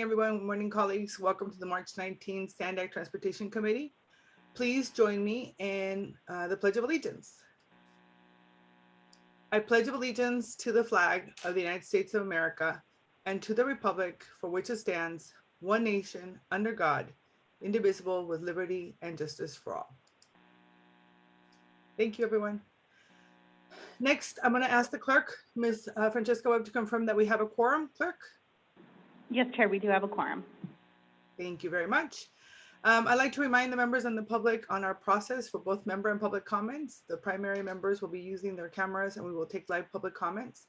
Everyone. Good morning, colleagues. Welcome to the March 19th SANDAG Transportation Committee. Please join me in the Pledge of Allegiance. I pledge allegiance to the flag of the United States of America and to the republic for which it stands, one nation, under God, indivisible, with liberty and justice for all. Thank you, everyone. Next, I'm going to ask the clerk, Ms. Francesca Webb, to confirm that we have a quorum. Clerk? Yes, Chair, we do have a quorum. Thank you very much. I'd like to remind the members and the public on our process for both member and public comments. The primary members will be using their cameras and we will take live public comments.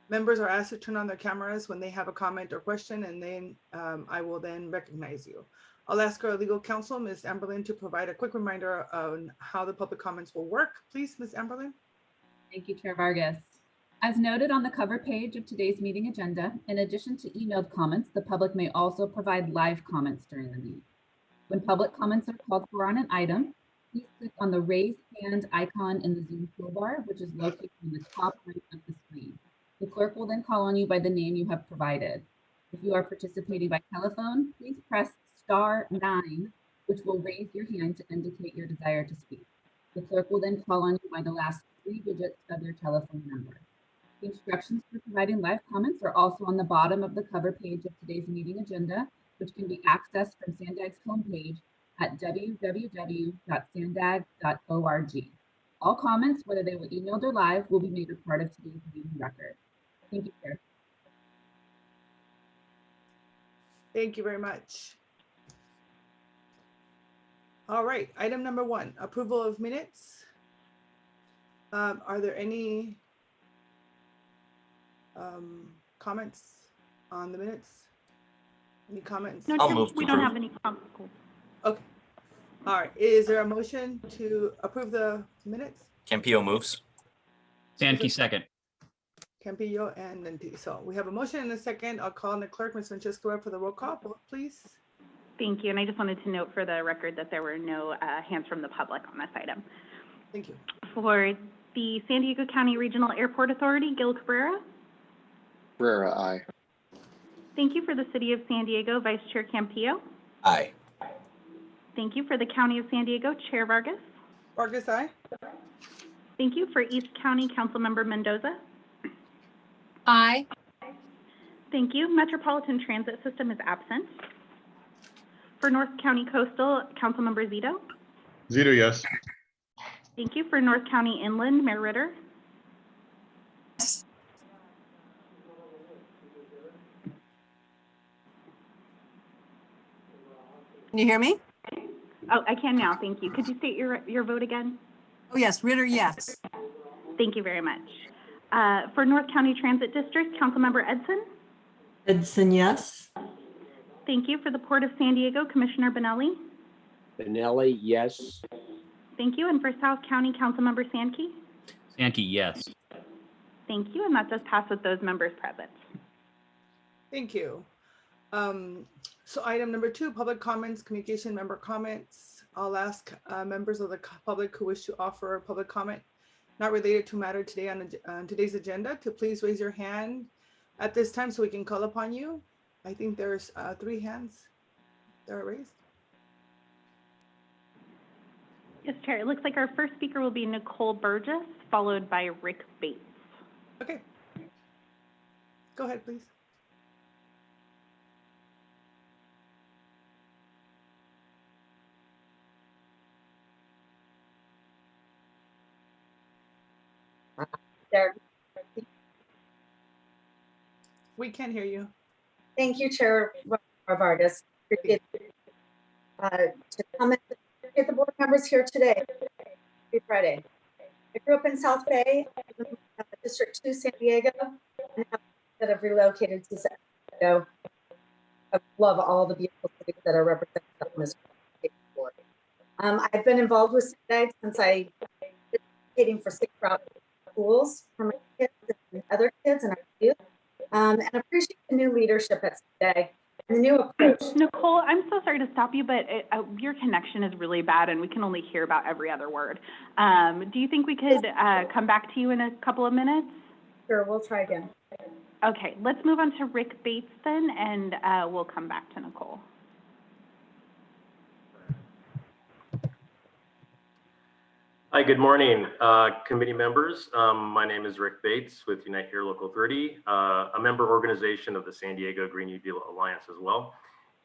Members are asked to turn on their cameras when they have a comment or question, and then I will then recognize you. I'll ask our legal counsel, Ms. Amberlin, to provide a quick reminder on how the public comments will work. Please, Ms. Amberlin. Thank you, Chair Vargas. As noted on the cover page of today's meeting agenda, in addition to emailed comments, the public may also provide live comments during the meeting. When public comments are called for on an item, please click on the raise hand icon in the Zoom toolbar, which is located in the top right of the screen. The clerk will then call on you by the name you have provided. If you are participating by telephone, please press *9, which will raise your hand to indicate your desire to speak. The clerk will then call on you by the last 3 digits of your telephone number. The instructions for providing live comments are also on the bottom of the cover page of today's meeting agenda, which can be accessed from SANDAG's homepage at www.sandag.org. All comments, whether they were emailed or live, will be made a part of today's meeting record. Thank you, Chair. Thank you very much. All right, item number 1, approval of minutes. Are there any comments on the minutes? Any comments? No, Chair, we don't have any comments. Okay. All right. Is there a motion to approve the minutes? Campillo moves. Sankey second. Campillo and Nenti. So we have a motion and a second. I'll call on the clerk, Ms. Francesca Webb, for the roll call, please. Thank you. And I just wanted to note for the record that there were no hands from the public on this item. Thank you. For the San Diego County Regional Airport Authority, Gil Cabrera. Cabrera, aye. Thank you. For the City of San Diego, Vice Chair Campillo. Aye. Thank you. For the County of San Diego, Chair Vargas. Vargas, aye. Thank you. For East County, Councilmember Mendoza. Aye. Thank you. Metropolitan Transit System is absent. For North County Coastal, Councilmember Zito. Zito, yes. Thank you. For North County Inland, Mayor Ritter. Can you hear me? Oh, I can now. Thank you. Could you state your vote again? Oh, yes. Ritter, yes. Thank you very much. For North County Transit District, Councilmember Edson. Edson, yes. Thank you. For the Port of San Diego, Commissioner Benelli. Benelli, yes. Thank you. And for South County, Councilmember Sankey. Sankey, yes. Thank you. And that does pass with those members present. Thank you. So item number 2, public comments, communication member comments. I'll ask members of the public who wish to offer a public comment not related to matter today on today's agenda to please raise your hand at this time so we can call upon you. I think there's 3 hands that are raised. Yes, Chair. It looks like our first speaker will be Nicole Burgess, followed by Rick Bates. Okay. Go ahead, please. There. We can't hear you. Thank you, Chair Vargas. Appreciate to comment with the board members here today. Happy Friday. I grew up in South Bay, District 2, San Diego, and that have relocated to San Diego. I love all the beautiful cities that are represented on this board. I've been involved with SANDAG since I was educating for 6 route schools for my kids and other kids and our youth, and appreciate the new leadership at SANDAG and the new approach. Nicole, I'm so sorry to stop you, but your connection is really bad and we can only hear about every other word. Do you think we could come back to you in a couple of minutes? Sure, we'll try again. Okay, let's move on to Rick Bates then, and we'll come back to Nicole. Hi, good morning, committee members. My name is Rick Bates with Unite Here Local 30, a member organization of the San Diego Green New Deal Alliance as well.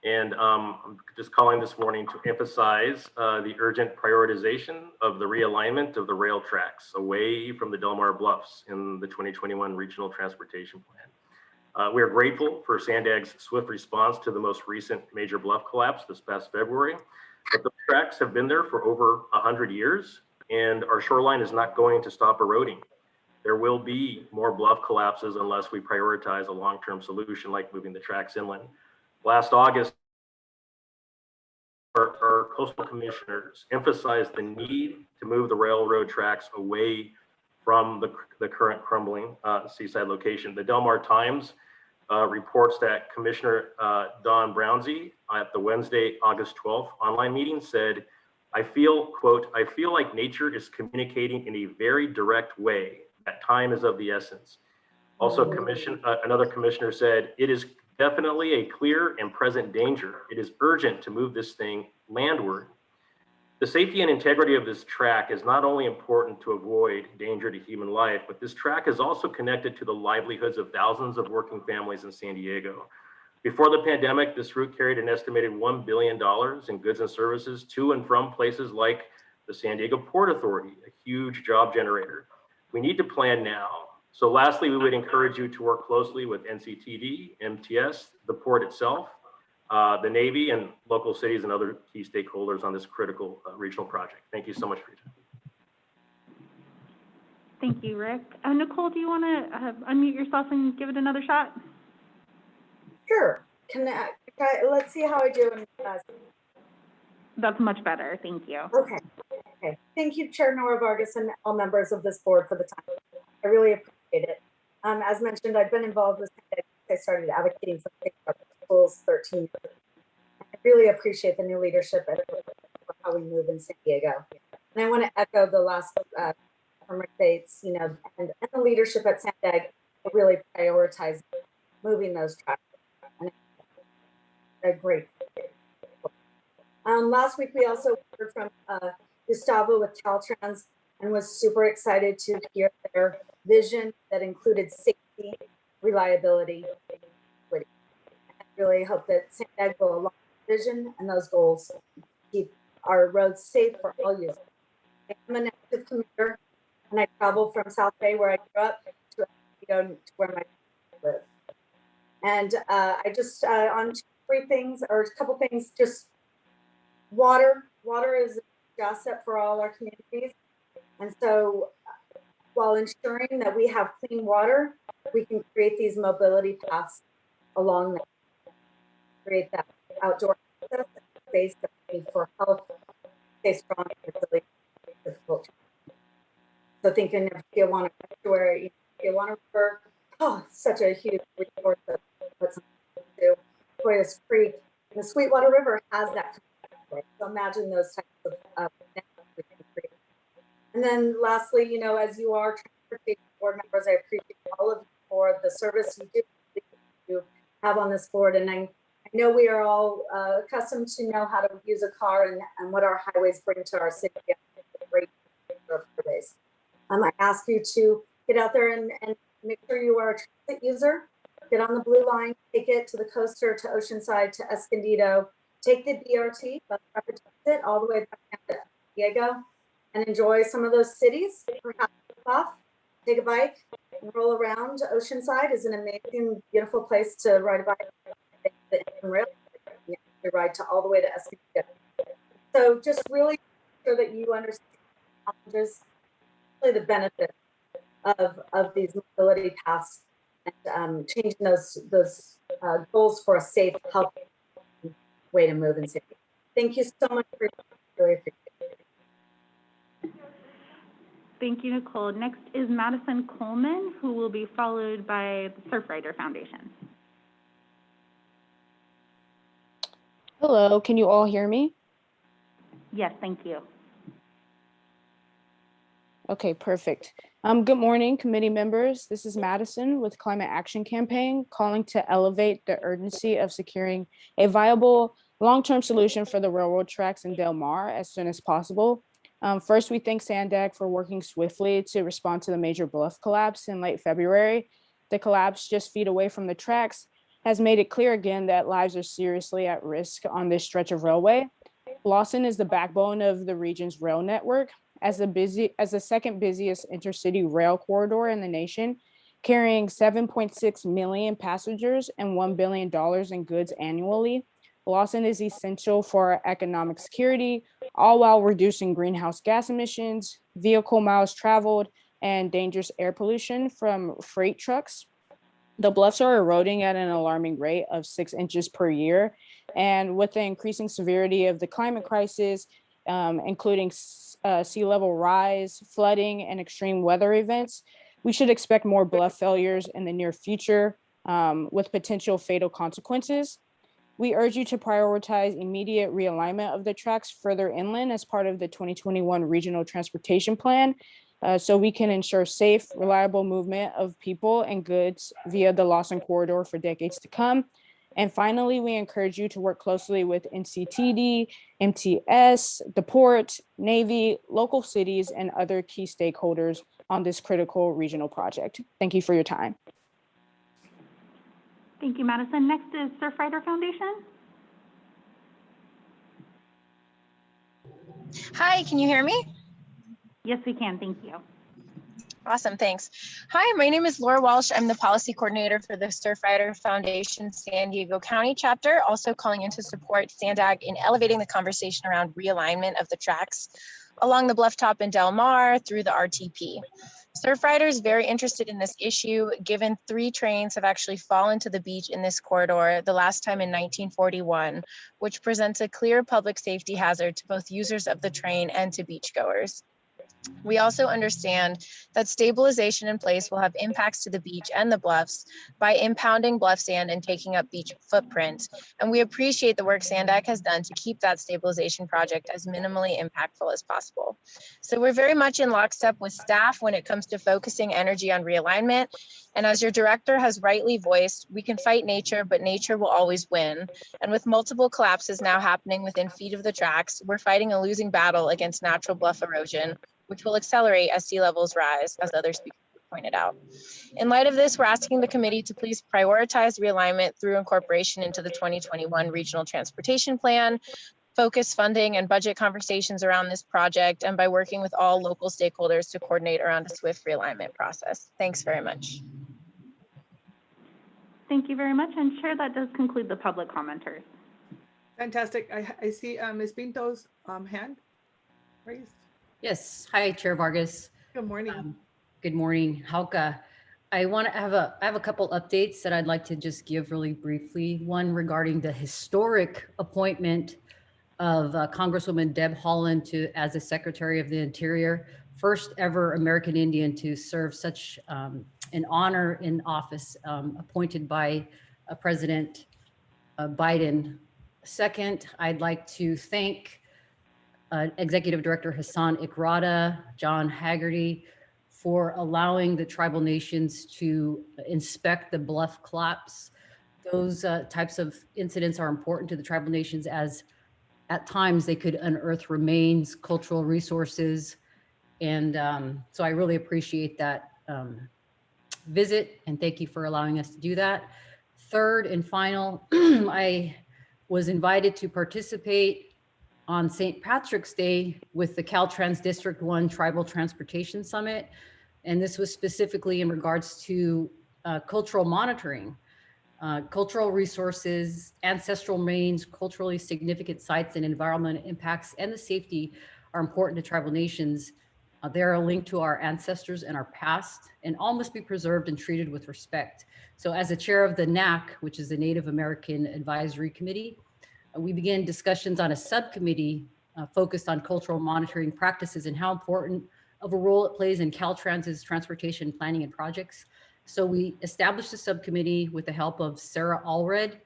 And I'm just calling this morning to emphasize the urgent prioritization of the realignment of the rail tracks away from the Del Mar Bluffs in the 2021 Regional Transportation Plan. We are grateful for SANDAG's swift response to the most recent major bluff collapse this past February, but the tracks have been there for over 100 years. And our shoreline is not going to stop eroding. There will be more bluff collapses unless we prioritize a long-term solution like moving the tracks inland. Last August, our coastal commissioners emphasized the need to move the railroad tracks away from the current crumbling seaside location. The Del Mar Times reports that Commissioner Don Brownsey at the Wednesday, August 12th online meeting said, I feel, quote, I feel like nature is communicating in a very direct way that time is of the essence. Also, another commissioner said, it is definitely a clear and present danger. It is urgent to move this thing landward. The safety and integrity of this track is not only important to avoid danger to human life, but this track is also connected to the livelihoods of thousands of working families in San Diego. Before the pandemic, this route carried an estimated $1 billion in goods and services to and from places like the San Diego Port Authority, a huge job generator. We need to plan now. So lastly, we would encourage you to work closely with NCTD, MTS, the port itself, the Navy, and local cities and other key stakeholders on this critical regional project. Thank you so much for your time. Thank you, Rick. Nicole, do you want to unmute yourself and give it another shot? Sure. Let's see how I do. That's much better. Thank you. Okay. Okay. Thank you, Chair Nora Vargas and all members of this board for the time. I really appreciate it. As mentioned, I've been involved with, I started advocating for schools 13 years. I really appreciate the new leadership and how we move in San Diego. And I want to echo the last from Rick Bates, you know, and the leadership at SANDAG really prioritize moving those tracks. A great. Last week, we also heard from Gustavo with Caltrans and was super excited to hear their vision that included safety, reliability, and equity. I really hope that SANDAG will align vision and those goals to keep our roads safe for all users. I'm an active commuter and I travel from South Bay, where I grew up, to where my live. And I just on three things or a couple things, just water is an asset for all our communities. And so while ensuring that we have clean water, we can create these mobility paths along that, create that outdoor access space that we need for health, stay strong, and really difficult. So thinking of Tijuana Estuary, Tijuana River, such a huge resource of what's to Hoyas Creek. The Sweetwater River has that. So imagine those types of we can create. And then lastly, you know, as you are transportation board members, I appreciate all of you for the service you have on this board. And I know we are all accustomed to know how to use a car and what our highways bring to our city. Great highways. I ask you to get out there and make sure you are a transit user. Get on the blue line, take it to the coaster, to Oceanside, to Escondido. Take the BRT, bus rapid transit, all the way back down to San Diego, and enjoy some of those cities. Perhaps off, take a bike, and roll around. Oceanside is an amazing, beautiful place to ride a bike. The rail, you ride to all the way to Escondido. So just really make sure that you understand the challenges, really the benefits of these mobility paths, and changing those goals for a safe, healthy way to move in city. Thank you so much for really appreciate it. Thank you, Nicole. Next is Madison Coleman, who will be followed by the Surfrider Foundation. Hello, can you all hear me? Yes, thank you. Okay, perfect. Good morning, committee members. This is Madison with Climate Action Campaign, calling to elevate the urgency of securing a viable long-term solution for the railroad tracks in Del Mar as soon as possible. First, we thank SANDAG for working swiftly to respond to the major bluff collapse in late February. The collapse just feet away from the tracks has made it clear again that lives are seriously at risk on this stretch of railway. Lawson is the backbone of the region's rail network. As the second busiest intercity rail corridor in the nation, carrying 7.6 million passengers and $1 billion in goods annually. Lawson is essential for economic security, all while reducing greenhouse gas emissions, vehicle miles traveled, and dangerous air pollution from freight trucks. The bluffs are eroding at an alarming rate of 6 inches per year. And with the increasing severity of the climate crisis, including sea level rise, flooding, and extreme weather events, we should expect more bluff failures in the near future with potential fatal consequences. We urge you to prioritize immediate realignment of the tracks further inland as part of the 2021 Regional Transportation Plan, so we can ensure safe, reliable movement of people and goods via the Lawson corridor for decades to come. And finally, we encourage you to work closely with NCTD, MTS, the port, Navy, local cities, and other key stakeholders on this critical regional project. Thank you for your time. Thank you, Madison. Next is Surfrider Foundation. Hi, can you hear me? Yes, we can. Thank you. Awesome, thanks. Hi, my name is Laura Walsh. I'm the policy coordinator for the Surfrider Foundation San Diego County chapter, also calling in to support SANDAG in elevating the conversation around realignment of the tracks along the Bluff Top in Del Mar through the RTP. Surfrider is very interested in this issue, given 3 trains have actually fallen to the beach in this corridor, the last time in 1941, which presents a clear public safety hazard to both users of the train and to beachgoers. We also understand that stabilization in place will have impacts to the beach and the bluffs by impounding bluff sand and taking up beach footprint. And we appreciate the work SANDAG has done to keep that stabilization project as minimally impactful as possible. So we're very much in lockstep with staff when it comes to focusing energy on realignment. And as your director has rightly voiced, we can fight nature, but nature will always win. And with multiple collapses now happening within feet of the tracks, we're fighting a losing battle against natural bluff erosion, which will accelerate as sea levels rise, as other speakers pointed out. In light of this, we're asking the committee to please prioritize realignment through incorporation into the 2021 Regional Transportation Plan, focus funding and budget conversations around this project, and by working with all local stakeholders to coordinate around a swift realignment process. Thanks very much. Thank you very much. And Chair, that does conclude the public commenters. Fantastic. I see Ms. Pinto's hand raised. Yes. Hi, Chair Vargas. Good morning. Good morning, Hauka. I have a couple updates that I'd like to just give really briefly. One regarding the historic appointment of Congresswoman Deb Haaland as the Secretary of the Interior, first ever American Indian to serve such an honor in office, appointed by President Biden. Second, I'd like to thank Executive Director Hassan Ikrada, John Haggerty, for allowing the tribal nations to inspect the bluff collapse. Those types of incidents are important to the tribal nations, as at times they could unearth remains, cultural resources. And so I really appreciate that visit, and thank you for allowing us to do that. Third and final, I was invited to participate on St. Patrick's Day with the Caltrans District 1 Tribal Transportation Summit. And this was specifically in regards to cultural monitoring, cultural resources, ancestral remains, culturally significant sites and environmental impacts, and the safety are important to tribal nations. They're a link to our ancestors and our past, and all must be preserved and treated with respect. So as the chair of the NAC, which is the Native American Advisory Committee, we began discussions on a subcommittee focused on cultural monitoring practices and how important of a role it plays in Caltrans's transportation planning and projects. So we established a subcommittee with the help of Sarah Allred,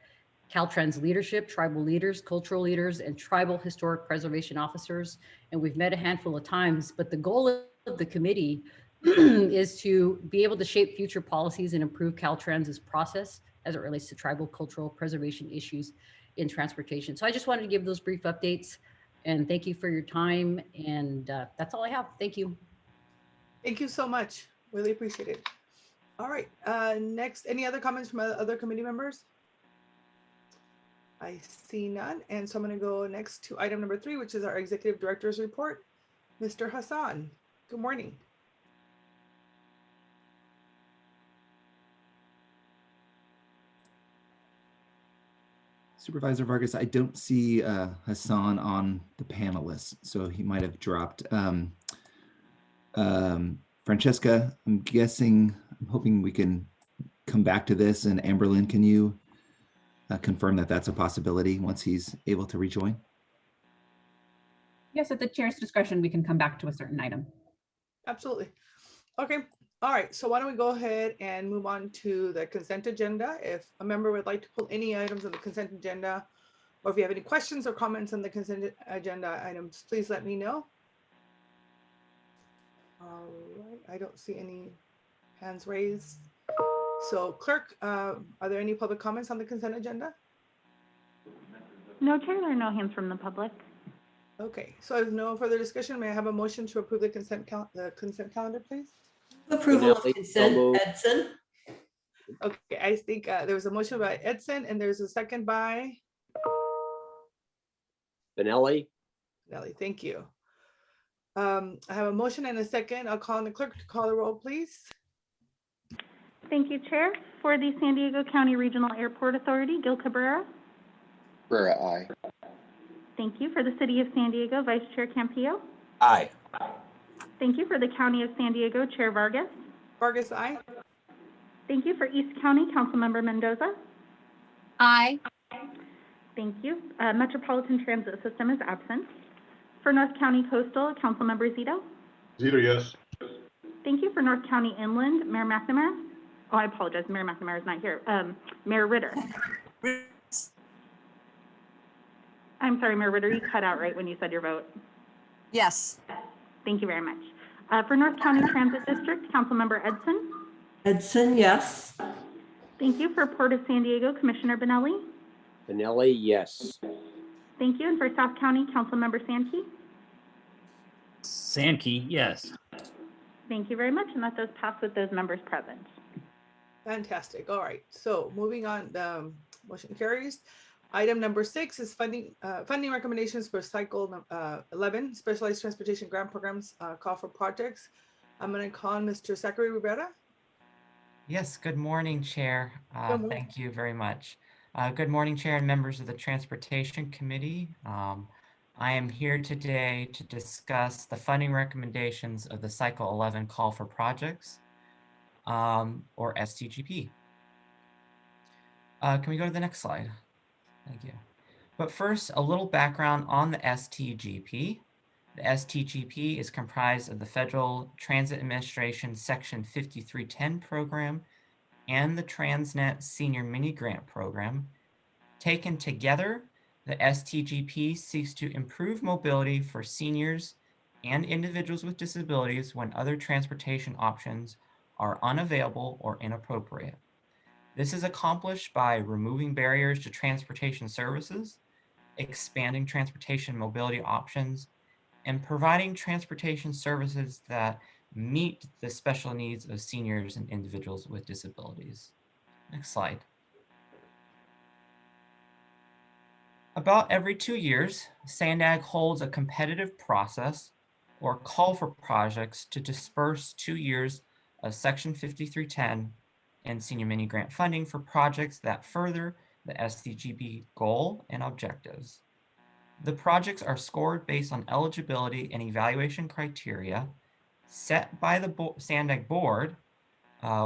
Caltrans leadership, tribal leaders, cultural leaders, and tribal historic preservation officers. And we've met a handful of times, but the goal of the committee is to be able to shape future policies and improve Caltrans's process as it relates to tribal cultural preservation issues in transportation. So I just wanted to give those brief updates and thank you for your time. And that's all I have. Thank you. Thank you so much. Really appreciate it. All right, next, any other comments from other committee members? I see none. And so I'm going to go next to item number 3, which is our executive director's report. Mr. Hassan, good morning. Supervisor Vargas, I don't see Hassan on the panelists, so he might have dropped. Francesca, I'm hoping we can come back to this. And Amberlynn, can you confirm that that's a possibility once he's able to rejoin? Yes, at the chair's discretion, we can come back to a certain item. Absolutely. Okay. All right. So why don't we go ahead and move on to the consent agenda. If a member would like to pull any items on the consent agenda, or if you have any questions or comments on the consent agenda items, please let me know. All right. I don't see any hands raised. So clerk, are there any public comments on the consent agenda? No, Chair, there are no hands from the public. Okay, so if no further discussion, may I have a motion to approve the consent calendar, please? Approval of consent, Edson. Okay, I think there was a motion by Edson and there's a second by Benelli. Nelly. Thank you. I have a motion and a second. I'll call on the clerk to call the roll, please. Thank you, Chair. For the San Diego County Regional Airport Authority, Gil Cabrera. Cabrera, aye. Thank you. For the City of San Diego, Vice Chair Campillo. Aye. Thank you. For the County of San Diego, Chair Vargas. Vargas, aye. Thank you. For East County, Councilmember Mendoza. Aye. Thank you. Metropolitan Transit System is absent. For North County Coastal, Councilmember Zito. Zito, yes. Thank you. For North County Inland, Mayor McNamara. Oh, I apologize. Mayor McNamara is not here. Mayor Ritter. I'm sorry, Mayor Ritter, you cut out right when you said your vote. Yes. Thank you very much. For North County Transit District, Councilmember Edson. Edson, yes. Thank you. For Port of San Diego, Commissioner Benelli. Benelli, yes. Thank you. And for South County, Councilmember Sankey. Sankey, yes. Thank you very much. And that does pass with those members present. Fantastic. All right. So moving on, the motion carries. Item number 6 is funding recommendations for cycle 11 specialized transportation grant programs call for projects. I'm going to call on Mr. Zachary Rivera. Yes, good morning, Chair. Good morning. Thank you very much. Good morning, Chair and members of the Transportation Committee. I am here today to discuss the funding recommendations of the Cycle 11 Call for Projects, or STGP. Can we go to the next slide? Thank you. But first, a little background on the STGP. The STGP is comprised of the Federal Transit Administration Section 5310 program and the TransNet Senior Mini Grant Program. Taken together, the STGP seeks to improve mobility for seniors and individuals with disabilities when other transportation options are unavailable or inappropriate. This is accomplished by removing barriers to transportation services, expanding transportation mobility options, and providing transportation services that meet the special needs of seniors and individuals with disabilities. Next slide. About every 2 years, SANDAG holds a competitive process or call for projects to disperse 2 years of Section 5310 and senior mini grant funding for projects that further the STGP goal and objectives. The projects are scored based on eligibility and evaluation criteria set by the SANDAG board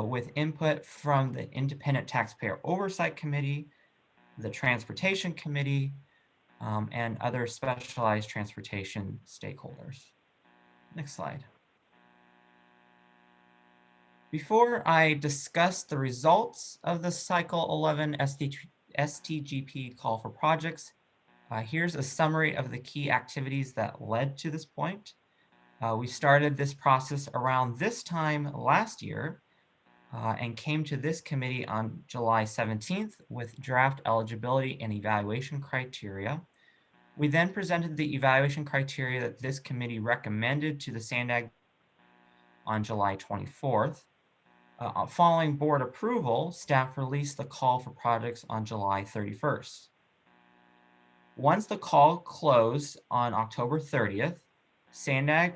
with input from the Independent Taxpayer Oversight Committee, the Transportation Committee, and other specialized transportation stakeholders. Next slide. Before I discuss the results of the Cycle 11 STGP call for projects, here's a summary of the key activities that led to this point. We started this process around this time last year and came to this committee on July 17th with draft eligibility and evaluation criteria. We then presented the evaluation criteria that this committee recommended to the SANDAG on July 24th. Following board approval, staff released the call for projects on July 31st. Once the call closed on October 30th, SANDAG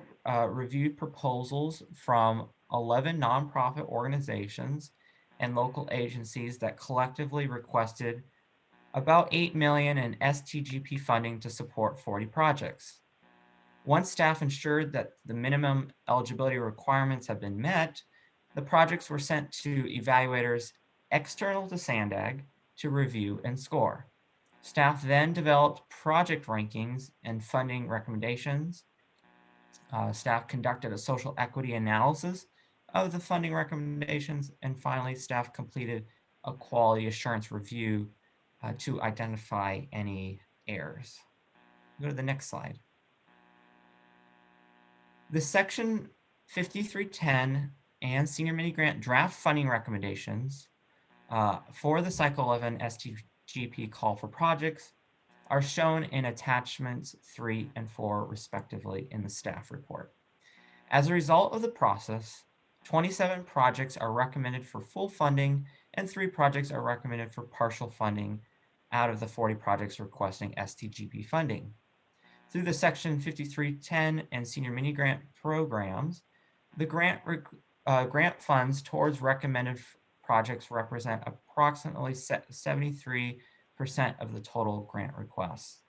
reviewed proposals from 11 nonprofit organizations and local agencies that collectively requested about $8 million in STGP funding to support 40 projects. Once staff ensured that the minimum eligibility requirements have been met, the projects were sent to evaluators external to SANDAG to review and score. Staff then developed project rankings and funding recommendations. Staff conducted a social equity analysis of the funding recommendations, and finally, staff completed a quality assurance review to identify any errors. Go to the next slide. The Section 5310 and Senior Mini Grant draft funding recommendations for the Cycle 11 STGP call for projects are shown in attachments 3 and 4 respectively in the staff report. As a result of the process, 27 projects are recommended for full funding and 3 projects are recommended for partial funding out of the 40 projects requesting STGP funding. Through the Section 5310 and Senior Mini Grant programs, the grant funds towards recommended projects represent approximately 73% of the total grant requests.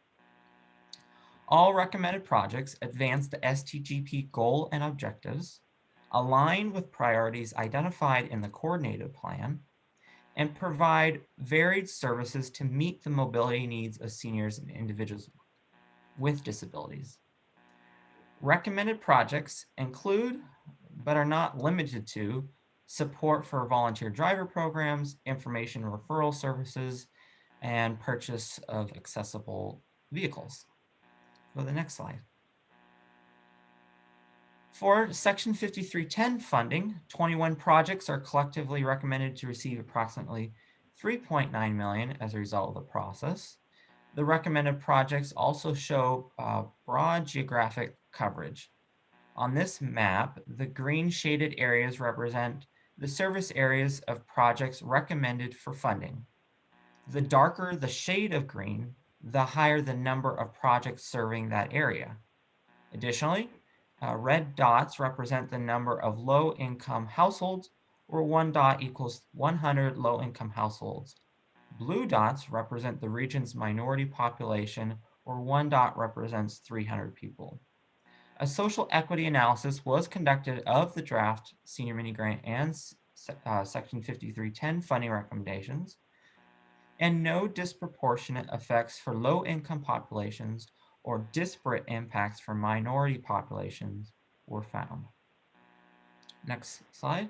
All recommended projects advance the STGP goal and objectives, align with priorities identified in the coordinated plan, and provide varied services to meet the mobility needs of seniors and individuals with disabilities. Recommended projects include, but are not limited to, support for volunteer driver programs, information referral services, and purchase of accessible vehicles. Go to the next slide. For Section 5310 funding, 21 projects are collectively recommended to receive approximately $3.9 million as a result of the process. The recommended projects also show broad geographic coverage. On this map, the green shaded areas represent the service areas of projects recommended for funding. The darker the shade of green, the higher the number of projects serving that area. Additionally, red dots represent the number of low-income households, where 1 dot equals 100 low-income households. Blue dots represent the region's minority population, where 1 dot represents 300 people. A social equity analysis was conducted of the draft Senior Mini Grant and Section 5310 funding recommendations, and no disproportionate effects for low-income populations or disparate impacts for minority populations were found. Next slide.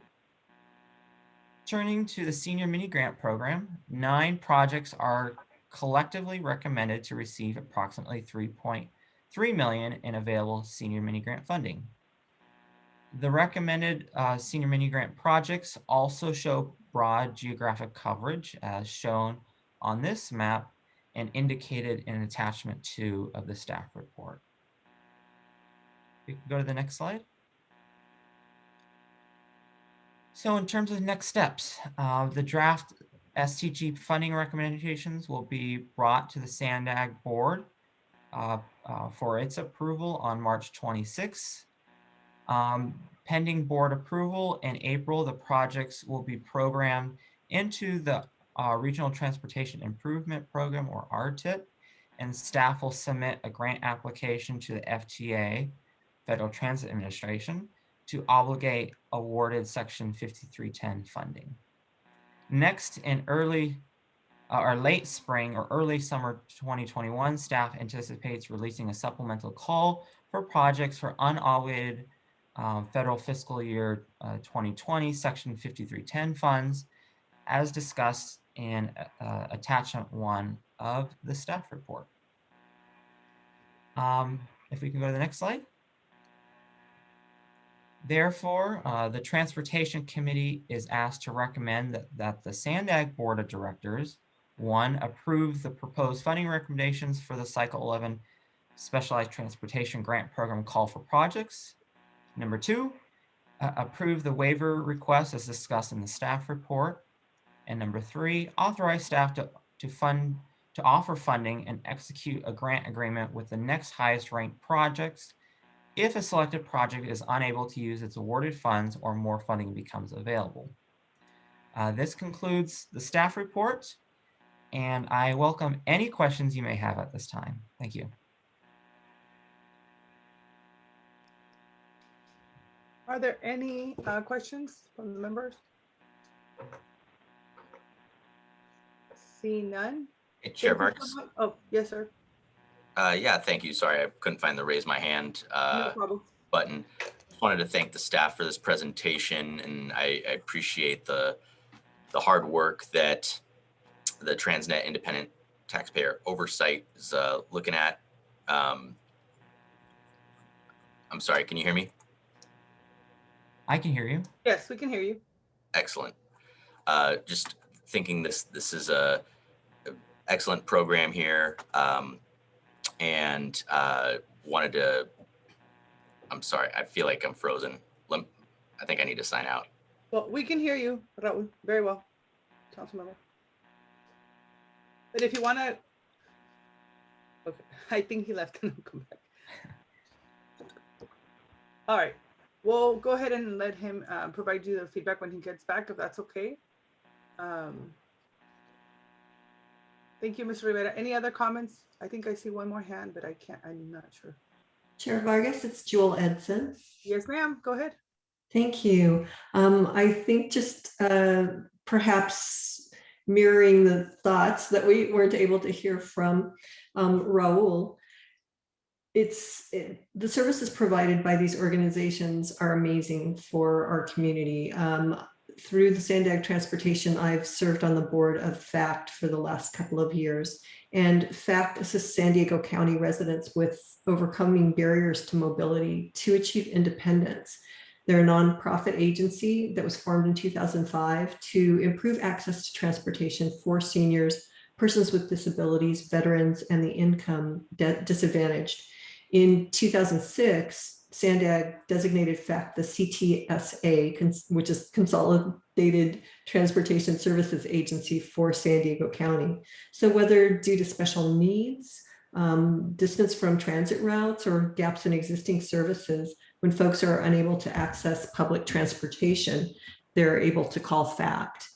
Turning to the Senior Mini Grant Program, 9 projects are collectively recommended to receive approximately $3.3 million in available Senior Mini Grant funding. The recommended Senior Mini Grant projects also show broad geographic coverage as shown on this map and indicated in attachment 2 of the staff report. We can go to the next slide. So in terms of next steps, the draft STG funding recommendations will be brought to the SANDAG board for its approval on March 26th. Pending board approval in April, the projects will be programmed into the Regional Transportation Improvement Program, or RTIP, and staff will submit a grant application to the FTA, Federal Transit Administration, to obligate awarded Section 5310 funding. Next, in late spring or early summer 2021, staff anticipates releasing a supplemental call for projects for unobligated federal fiscal year 2020 Section 5310 funds, as discussed in attachment 1 of the staff report. If we can go to the next slide. Therefore, the Transportation Committee is asked to recommend that the SANDAG Board of Directors, 1, approve the proposed funding recommendations for the Cycle 11 Specialized Transportation Grant Program call for projects. Number 2, approve the waiver request as discussed in the staff report. And number 3, authorize staff to offer funding and execute a grant agreement with the next highest ranked projects if a selected project is unable to use its awarded funds or more funding becomes available. This concludes the staff report, and I welcome any questions you may have at this time. Thank you. Are there any questions from the members? See none. Hey, Chair Thank you Vargas. so much. Oh, yes, sir. Yeah, thank you. Sorry, I couldn't find the raise my hand No problem. button. Just wanted to thank the staff for this presentation, and I appreciate the hard work that the TransNet Independent Taxpayer Oversight is looking at. I'm sorry, can you hear me? I can hear you. Yes, we can hear you. Excellent. Just thinking this is a excellent program here, and wanted to. I'm sorry, I feel like I'm frozen. I think I need to sign out. Well, we can hear you, Raul, very well, Councilmember. But if you want to, okay, I think he left and come back. All right, we'll go ahead and let him provide you the feedback when he gets back, if that's okay. Thank you, Mr. Rivera. Any other comments? I think I see one more hand, but I'm not sure. Chair Vargas, it's Jewel Edson. Yes, ma'am. Go ahead. Thank you. I think just perhaps mirroring the thoughts that we weren't able to hear from Raul, the services provided by these organizations are amazing for our community. Through the SANDAG Transportation, I've served on the board of FACT for the last couple of years. And FACT assists San Diego County residents with overcoming barriers to mobility to achieve independence. They're a nonprofit agency that was formed in 2005 to improve access to transportation for seniors, persons with disabilities, veterans, and the income disadvantaged. In 2006, SANDAG designated FACT the CTSA, which is Consolidated Transportation Services Agency for San Diego County. So whether due to special needs, distance from transit routes, or gaps in existing services, when folks are unable to access public transportation, they're able to call FACT.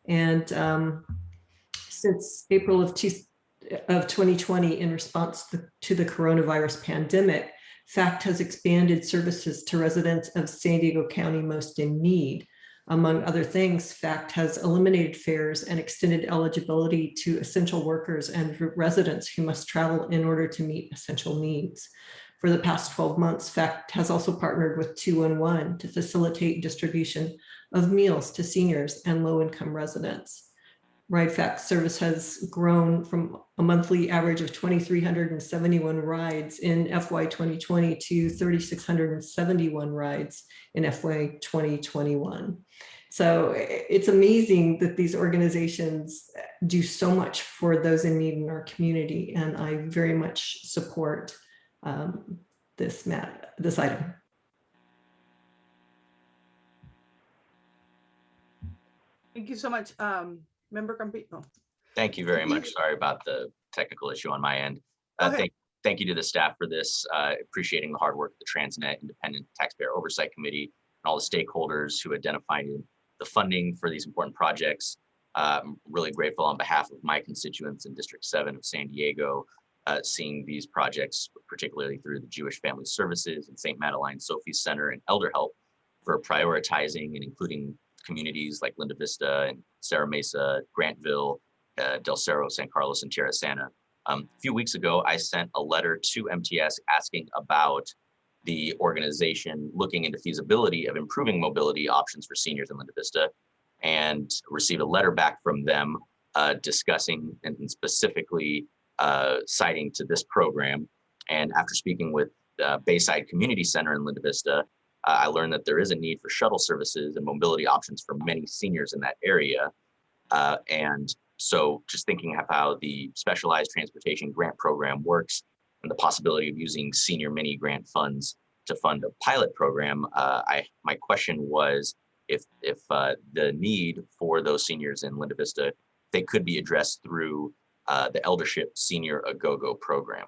And since April of 2020, in response to the coronavirus pandemic, FACT has expanded services to residents of San Diego County most in need. Among other things, FACT has eliminated fares and extended eligibility to essential workers and residents who must travel in order to meet essential needs. For the past 12 months, FACT has also partnered with 211 to facilitate distribution of meals to seniors and low-income residents. RideFact service has grown from a monthly average of 2,371 rides in FY 2020 to 3,671 rides in FY 2021. So it's amazing that these organizations do so much for those in need in our community, and I very much support this item. Thank you so much. Member Campino. Thank you very much. Sorry about the technical issue on my end. Thank you to the staff for this, appreciating the hard work of the TransNet Independent Taxpayer Oversight Committee and all the stakeholders who identified the funding for these important projects. I'm really grateful on behalf of my constituents in District 7 of San Diego, seeing these projects, particularly through the Jewish Family Services and St. Madeleine Sophie Center and Elder Help, for prioritizing and including communities like Linda Vista and Serra Mesa, Grantville, Del Cerro, San Carlos, and Tierra Santa. A few weeks ago, I sent a letter to MTS asking about the organization looking into feasibility of improving mobility options for seniors in Linda Vista, and received a letter back from them discussing and specifically citing to this program. And after speaking with Bayside Community Center in Linda Vista, I learned that there is a need for shuttle services and mobility options for many seniors in that area. And so just thinking of how the specialized transportation grant program works and the possibility of using senior mini grant funds to fund a pilot program, my question was if the need for those seniors in Linda Vista, they could be addressed through the Eldership Senior A-Go-Go program.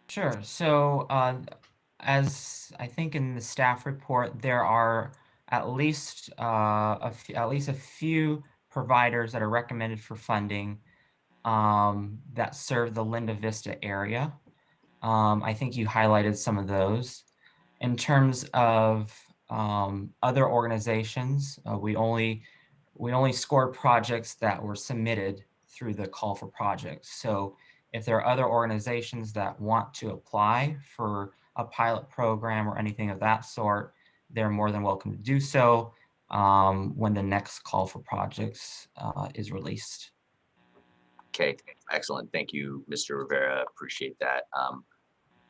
Sure. So as I think in the staff report, there are at least a few providers that are recommended for funding that serve the Linda Vista area. I think you highlighted some of those. In terms of other organizations, we only scored projects that were submitted through the call for projects. So if there are other organizations that want to apply for a pilot program or anything of that sort, they're more than welcome to do so when the next call for projects is released. Okay, excellent. Thank you, Mr. Rivera. Appreciate that.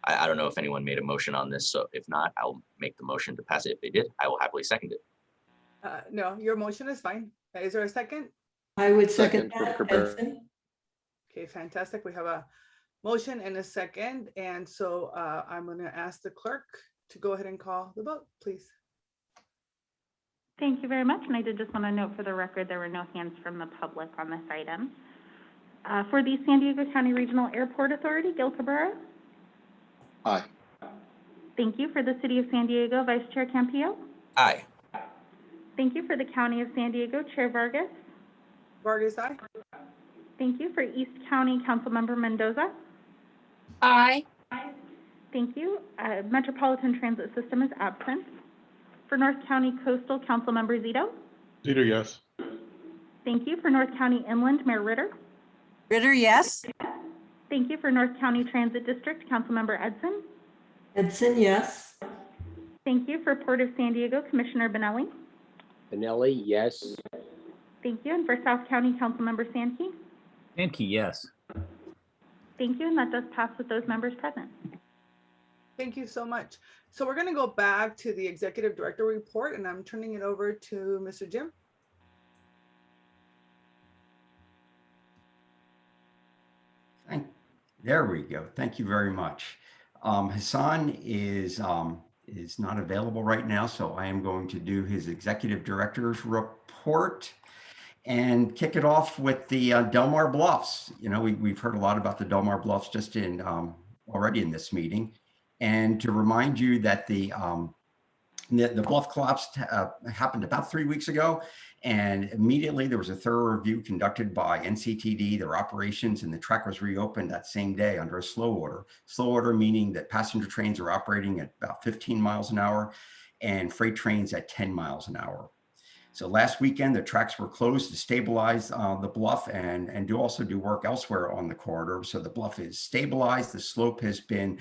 I don't know if anyone made a motion on this, so if not, I'll make the motion to pass it. If they did, I will happily second it. No, your motion is fine. Is there a second? I would second Second, that, Cabrera. Edson. Okay, fantastic. We have a motion and a second. And so I'm going to ask the clerk to go ahead and call the vote, please. Thank you very much. And I did just want to note for the record, there were no hands from the public on this item. For the San Diego County Regional Airport Authority, Gil Cabrera. Aye. Thank you. For the City of San Diego, Vice Chair Campillo. Aye. Thank you. For the County of San Diego, Chair Vargas. Vargas, aye. Thank you. For East County, Councilmember Mendoza. Aye. Thank you. Metropolitan Transit System is absent. For North County Coastal, Councilmember Zito. Zito, yes. Thank you. For North County Inland, Mayor Ritter. Ritter, yes. Thank you. For North County Transit District, Councilmember Edson. Edson, yes. Thank you. For Port of San Diego, Commissioner Benelli. Benelli, yes. Thank you. And for South County, Councilmember Sankey. Sankey, yes. Thank you. And that does pass with those members present. Thank you so much. So we're going to go back to the Executive Director report, and I'm turning it over to Mr. Jim. There we go. Thank you very much. Hassan is not available right now, so I am going to do his Executive Director's report and kick it off with the Del Mar Bluffs. You know, we've heard a lot about the Del Mar Bluffs just in already in this meeting, and to remind you that the bluff collapse happened about 3 weeks ago. And immediately there was a thorough review conducted by NCTD, their operations, and the track was reopened that same day under a slow order. Slow order meaning that passenger trains are operating at about 15 miles an hour and freight trains at 10 miles an hour. So last weekend, the tracks were closed to stabilize the bluff and also do work elsewhere on the corridor. So the bluff is stabilized, the slope has been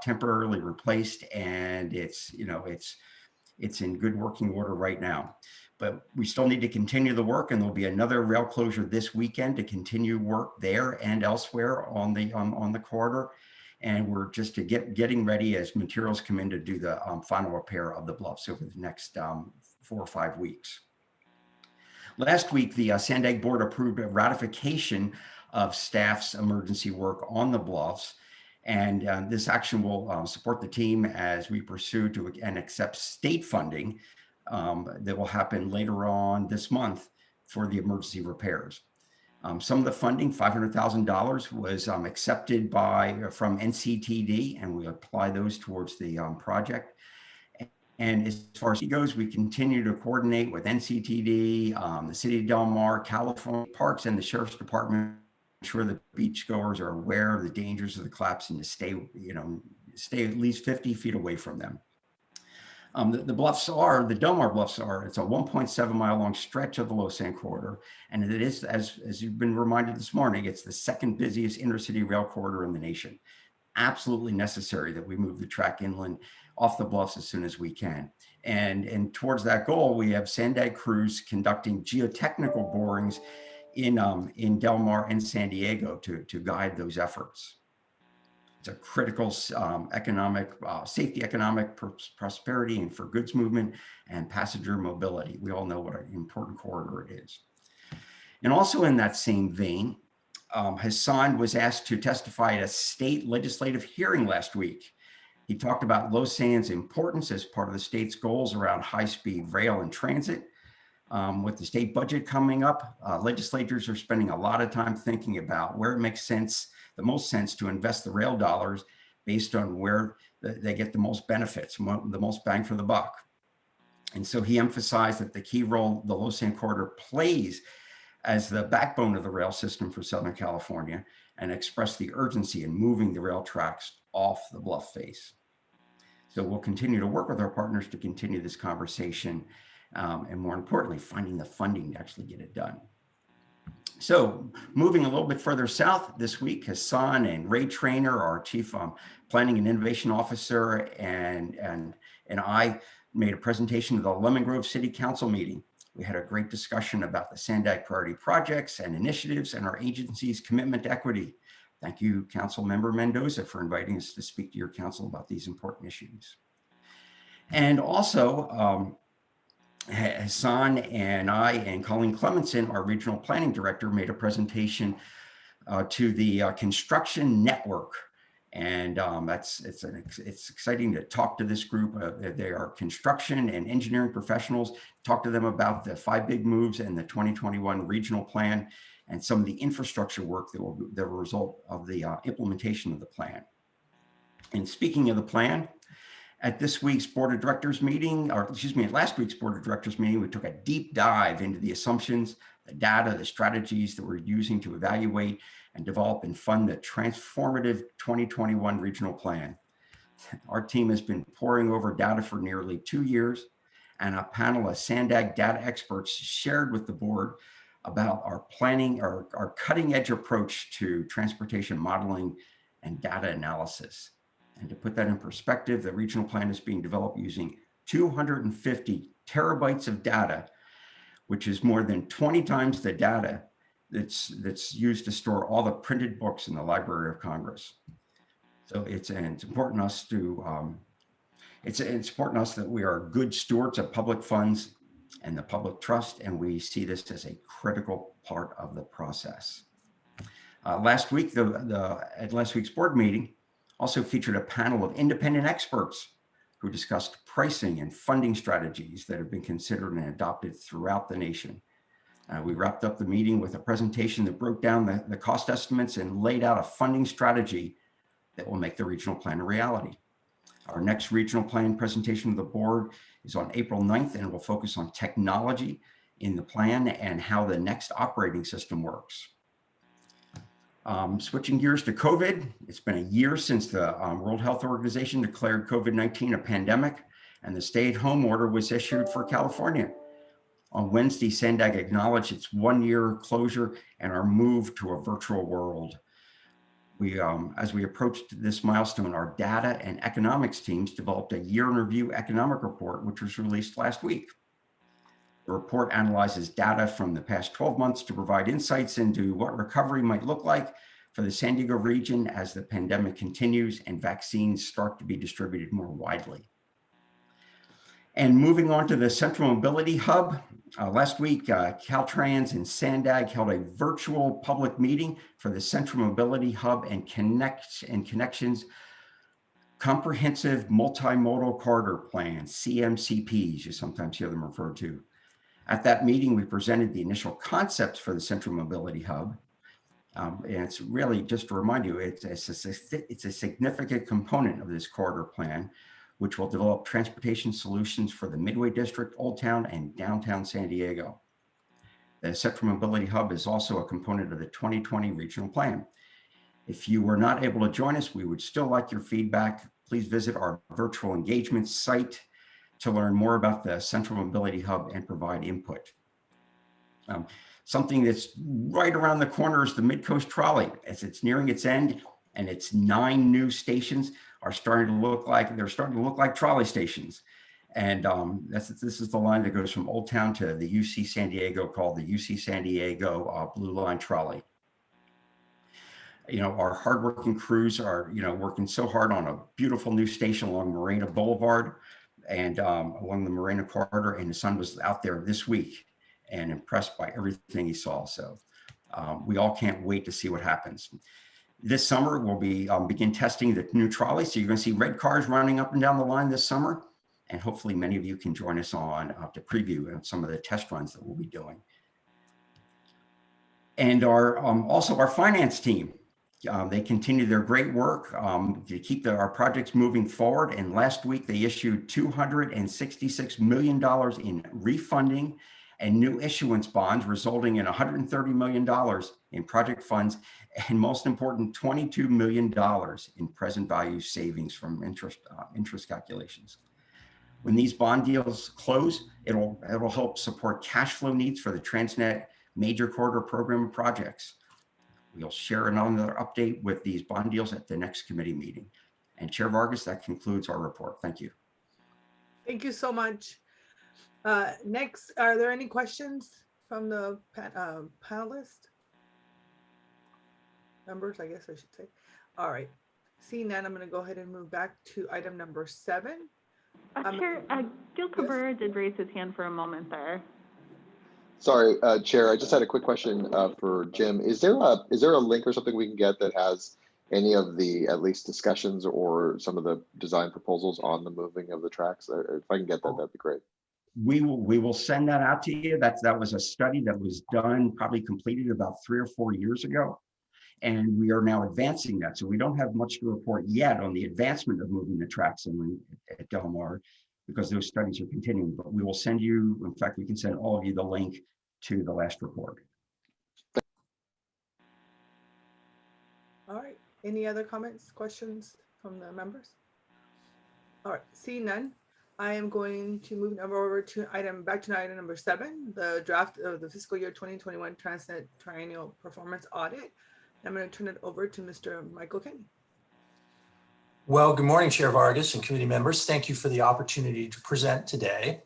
temporarily replaced, and it's in good working order right now. But we still need to continue the work, and there'll be another rail closure this weekend to continue work there and elsewhere on the corridor. And we're just getting ready as materials come in to do the final repair of the bluffs over the next 4 or 5 weeks. Last week, the Sandag Board approved a ratification of staff's emergency work on the bluffs. And this action will support the team as we pursue and accept state funding that will happen later on this month for the emergency repairs. Some of the funding, $500,000, was accepted from NCTD, and we apply those towards the project. And as far as it goes, we continue to coordinate with NCTD, the City of Del Mar, California Parks, and the Sheriff's Department, ensure that beachgoers are aware of the dangers of the collapse and to stay at least 50 feet away from them. The Del Mar Bluffs it's a 1.7 mile long stretch of the Losan corridor. And it is, as you've been reminded this morning, it's the second busiest intercity rail corridor in the nation. Absolutely necessary that we move the track inland off the bluffs as soon as we can. And towards that goal, we have Sandag crews conducting geotechnical borings in Del Mar and San Diego to guide those efforts. It's a critical economic, safety, economic prosperity, and for goods movement and passenger mobility. We all know what an important corridor it is. And also in that same vein, Hassan was asked to testify at a state legislative hearing last week. He talked about Lausanne's importance as part of the state's goals around high-speed rail and transit. With the state budget coming up, legislators are spending a lot of time thinking about where it makes sense, the most sense to invest the rail dollars based on where they get the most benefits, the most bang for the buck. And so he emphasized that the key role the Lausanne corridor plays as the backbone of the rail system for Southern California, and expressed the urgency in moving the rail tracks off the bluff face. So we'll continue to work with our partners to continue this conversation, and more importantly, finding the funding to actually get it done. So moving a little bit further south this week, Hassan and Ray Trainer, our Chief Planning and Innovation Officer, and I made a presentation to the Lemon Grove City Council meeting. We had a great discussion about the Sandag priority projects and initiatives and our agency's commitment to equity. Thank you, Council Member Mendoza, for inviting us to speak to your council about these important issues. And also, Hassan and I and Colleen Clemenson, our Regional Planning Director, made a presentation to the Construction Network. And it's exciting to talk to this group. They are construction and engineering professionals, talk to them about the 5 big moves and the 2021 regional plan and some of the infrastructure work that will result of the implementation of the plan. And speaking of the plan, at this week's Board of Directors meeting, or excuse me, at last week's Board of Directors meeting, we took a deep dive into the assumptions, the data, the strategies that we're using to evaluate and develop and fund the transformative 2021 regional plan. Our team has been poring over data for nearly 2 years, and a panel of Sandag data experts shared with the board about our planning, our cutting edge approach to transportation modeling and data analysis. And to put that in perspective, the regional plan is being developed using 250 terabytes of data, which is more than 20 times the data that's used to store all the printed books in the Library of Congress. So it's important us to it's important us that we are good stewards of public funds and the public trust, and we see this as a critical part of the process. Last week, at last week's board meeting, also featured a panel of independent experts who discussed pricing and funding strategies that have been considered and adopted throughout the nation. We wrapped up the meeting with a presentation that broke down the cost estimates and laid out a funding strategy that will make the regional plan a reality. Our next regional plan presentation to the board is on April 9th, and it will focus on technology in the plan and how the next operating system works. Switching gears to COVID, it's been a year since the World Health Organization declared COVID-19 a pandemic, and the stay-at-home order was issued for California. On Wednesday, Sandag acknowledged its 1-year closure and our move to a virtual world. As we approached this milestone, our data and economics teams developed a year-in-review economic report, which was released last week. The report analyzes data from the past 12 months to provide insights into what recovery might look like for the San Diego region as the pandemic continues and vaccines start to be distributed more widely. And moving on to the Central Mobility Hub, last week, Caltrans and Sandag held a virtual public meeting for the Central Mobility Hub and Connections Comprehensive Multimodal Corridor Plan, CMCPs, you sometimes hear them referred to. At that meeting, we presented the initial concepts for the Central Mobility Hub. And it's really, just to remind you, it's a significant component of this corridor plan, which will develop transportation solutions for the Midway District, Old Town, and downtown San Diego. The Central Mobility Hub is also a component of the 2020 regional plan. If you were not able to join us, we would still like your feedback. Please visit our virtual engagement site to learn more about the Central Mobility Hub and provide input. Something that's right around the corner is the Midcoast Trolley. As it's nearing its end, and its 9 new stations are starting to look like trolley stations. And this is the line that goes from Old Town to the UC San Diego, called the UC San Diego Blue Line Trolley. Our hardworking crews are, working so hard on a beautiful new station along Marina Boulevard and along the Marina corridor. And his son was out there this week and impressed by everything he saw. So we all can't wait to see what happens. This summer, we'll be begin testing the new trolley. So you're going to see red cars running up and down the line this summer. And hopefully many of you can join us on to preview some of the test runs that we'll be doing. And also our finance team. They continue their great work to keep our projects moving forward. And last week they issued $266 million in refunding and new issuance bonds, resulting in $130 million in project funds, and most important, $22 million in present value savings from interest calculations. When these bond deals close, it'll help support cash flow needs for the TransNet major corridor program projects. We'll share another update with these bond deals at the next committee meeting. And Chair Vargas, that concludes our report. Thank you. Thank you so much. Next, are there any questions from the panelists? Members, I guess I should say. All right. Seeing none, I'm going to go ahead and move back to item number 7. Chair, Gil Cabrera did raise his hand for a moment there. Sorry, Chair, I just had a quick question for Jim. Is there a link or something we can get that has any of the at least discussions or some of the design proposals on the moving of the tracks? If I can get that, that'd be great. We will send that out to you. That was a study that was done, probably completed about 3 or 4 years ago. And we are now advancing that. So we don't have much to report yet on the advancement of moving the tracks at Del Mar, because those studies are continuing. But we will send you, in fact, we can send all of you the link to the last report. All right. Any other comments, questions from the members? All right. Seeing none, I am going to move over to back to item number 7, the draft of the fiscal year 2021 TransNet Triennial Performance Audit. I'm going to turn it over to Mr. Michael Kenny. Well, good morning, Chair Vargas and committee members. Thank you for the opportunity to present today.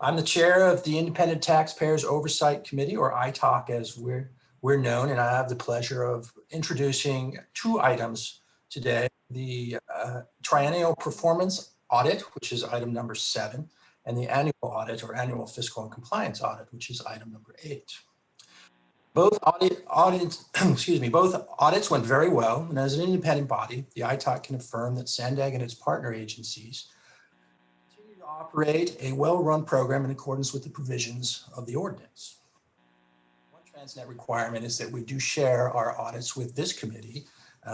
I'm the chair of the Independent Taxpayers Oversight Committee, or ITOC as we're known, and I have the pleasure of introducing 2 items today: the Triennial Performance Audit, which is item number 7, and the Annual Audit, or Annual Fiscal and Compliance Audit, which is item number 8. Both audits went very well, and as an independent body, the ITOC can affirm that SANDAG and its partner agencies continue to operate a well-run program in accordance with the provisions of the ordinance. One TransNet requirement is that we do share our audits with this committee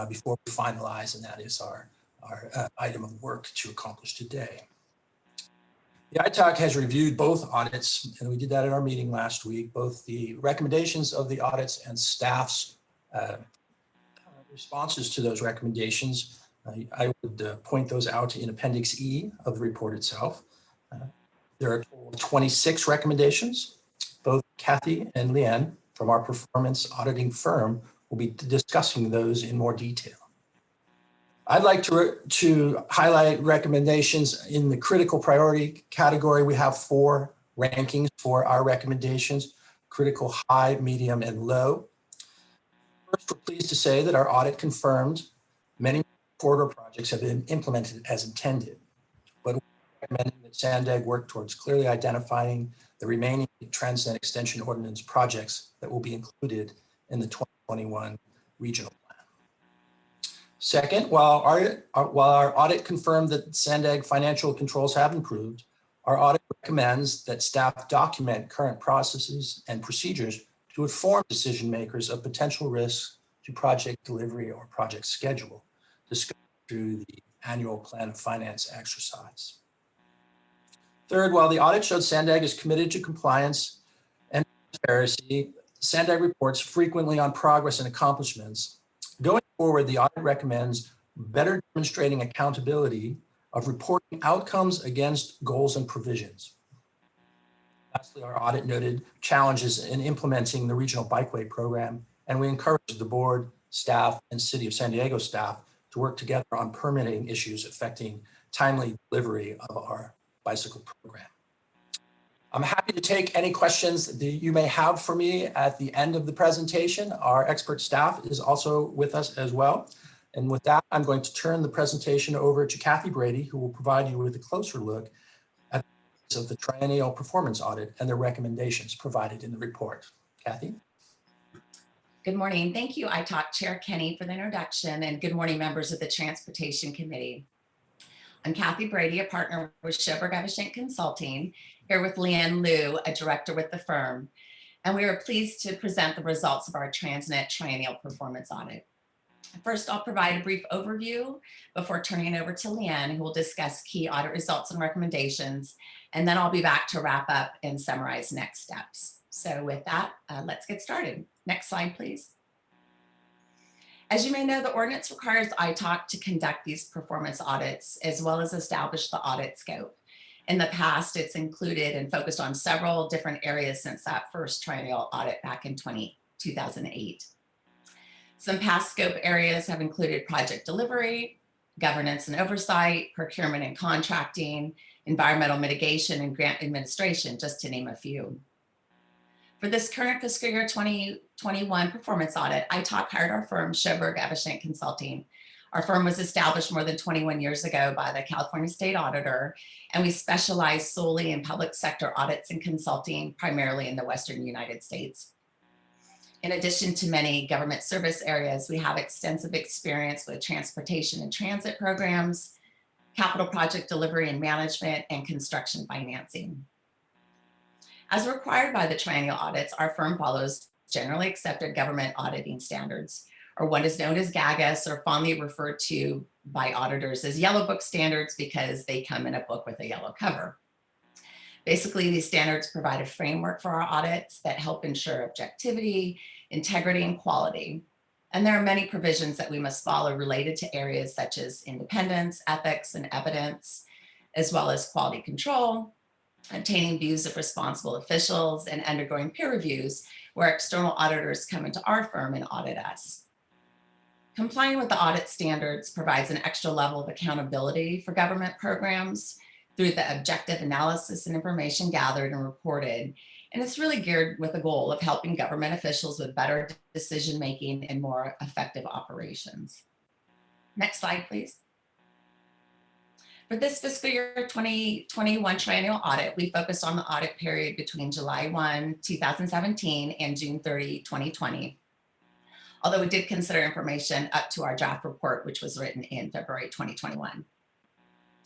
before we finalize, and that is our item of work to accomplish today. The ITOC has reviewed both audits, and we did that at our meeting last week, both the recommendations of the audits and staff's responses to those recommendations. I would point those out in Appendix E of the report itself. There are 26 recommendations. Both Kathy and Leanne from our performance auditing firm will be discussing those in more detail. I'd like to highlight recommendations in the critical priority category. We have 4 rankings for our recommendations: critical, high, medium, and low. First, we're pleased to say that our audit confirmed many corridor projects have been implemented as intended, but we're recommending that SANDAG work towards clearly identifying the remaining TransNet extension ordinance projects that will be included in the 2021 regional. Second, while our audit confirmed that SANDAG financial controls have improved, our audit recommends that staff document current processes and procedures to inform decision makers of potential risks to project delivery or project schedule discussed through the annual plan of finance exercise. Third, while the audit showed SANDAG is committed to compliance and transparency, SANDAG reports frequently on progress and accomplishments. Going forward, the audit recommends better demonstrating accountability of reporting outcomes against goals and provisions. Lastly, our audit noted challenges in implementing the regional bikeway program, and we encourage the board, staff, and City of San Diego staff to work together on permitting issues affecting timely delivery of our bicycle program. I'm happy to take any questions that you may have for me at the end of the presentation. Our expert staff is also with us as well. And with that, I'm going to turn the presentation over to Kathy Brady, who will provide you with a closer look at the Triennial Performance Audit and the recommendations provided in the report. Kathy? Good morning. Thank you, ITALK Chair Kenny, for the introduction, and good morning, members of the Transportation Committee. I'm Kathy Brady, a partner with Schoberg Evishink Consulting, here with Leanne Liu, a director with the firm, and we are pleased to present the results of our TransNet Triennial Performance Audit. First, I'll provide a brief overview before turning it over to Leanne, who will discuss key audit results and recommendations, and then I'll be back to wrap up and summarize next steps. So with that, let's get started. Next slide, please. As you may know, the ordinance requires ITALK to conduct these performance audits as well as establish the audit scope. In the past, it's included and focused on several different areas since that first triennial audit back in 2008. Some past scope areas have included project delivery, governance and oversight, procurement and contracting, environmental mitigation, and grant administration, just to name a few. For this current fiscal year 2021 performance audit, ITALK hired our firm, Schoberg Evishink Consulting. Our firm was established more than 21 years ago by the California State Auditor, and we specialize solely in public sector audits and consulting, primarily in the Western United States. In addition to many government service areas, we have extensive experience with transportation and transit programs, capital project delivery and management, and construction financing. As required by the triennial audits, our firm follows generally accepted government auditing standards, or what is known as GAGAS, or fondly referred to by auditors as yellow book standards because they come in a book with a yellow cover. Basically, these standards provide a framework for our audits that help ensure objectivity, integrity, and quality. And there are many provisions that we must follow related to areas such as independence, ethics, and evidence, as well as quality control, obtaining views of responsible officials, and undergoing peer reviews where external auditors come into our firm and audit us. Complying with the audit standards provides an extra level of accountability for government programs through the objective analysis and information gathered and reported. And it's really geared with the goal of helping government officials with better decision-making and more effective operations. Next slide, please. For this fiscal year 2021 triennial audit, we focused on the audit period between July 1, 2017 and June 30, 2020. Although we did consider information up to our draft report, which was written in February 2021.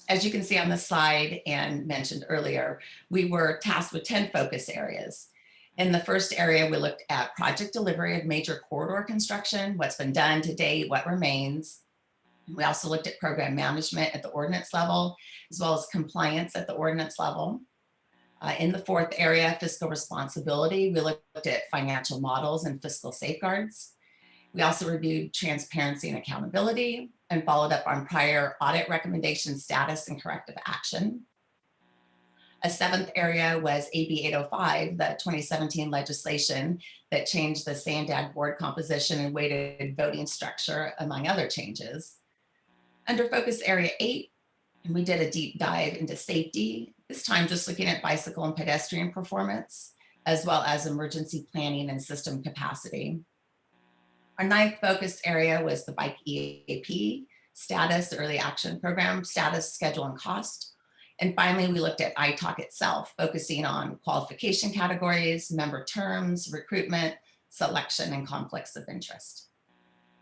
As you can see on the slide and mentioned earlier, we were tasked with 10 focus areas. In the first area, we looked at project delivery of major corridor construction, what's been done to date, what remains. We also looked at program management at the ordinance level, as well as compliance at the ordinance level. In the fourth area, fiscal responsibility, we looked at financial models and fiscal safeguards. We also reviewed transparency and accountability and followed up on prior audit recommendation status and corrective action. A seventh area was AB 805, the 2017 legislation that changed the SANDAG board composition and weighted voting structure, among other changes. Under focus area 8, we did a deep dive into safety, this time just looking at bicycle and pedestrian performance, as well as emergency planning and system capacity. Our ninth focus area was the bike EAP, status, early action program, status, schedule, and cost. And finally, we looked at ITALK itself, focusing on qualification categories, member terms, recruitment, selection, and conflicts of interest.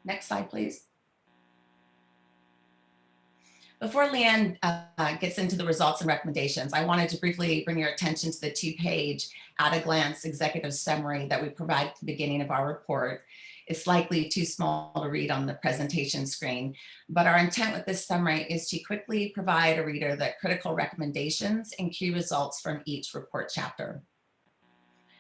Next slide, please. Before Leanne gets into the results and recommendations, I wanted to briefly bring your attention to the 2-page at-a-glance executive summary that we provide at the beginning of our report. It's likely too small to read on the presentation screen, but our intent with this summary is to quickly provide a reader the critical recommendations and key results from each report chapter.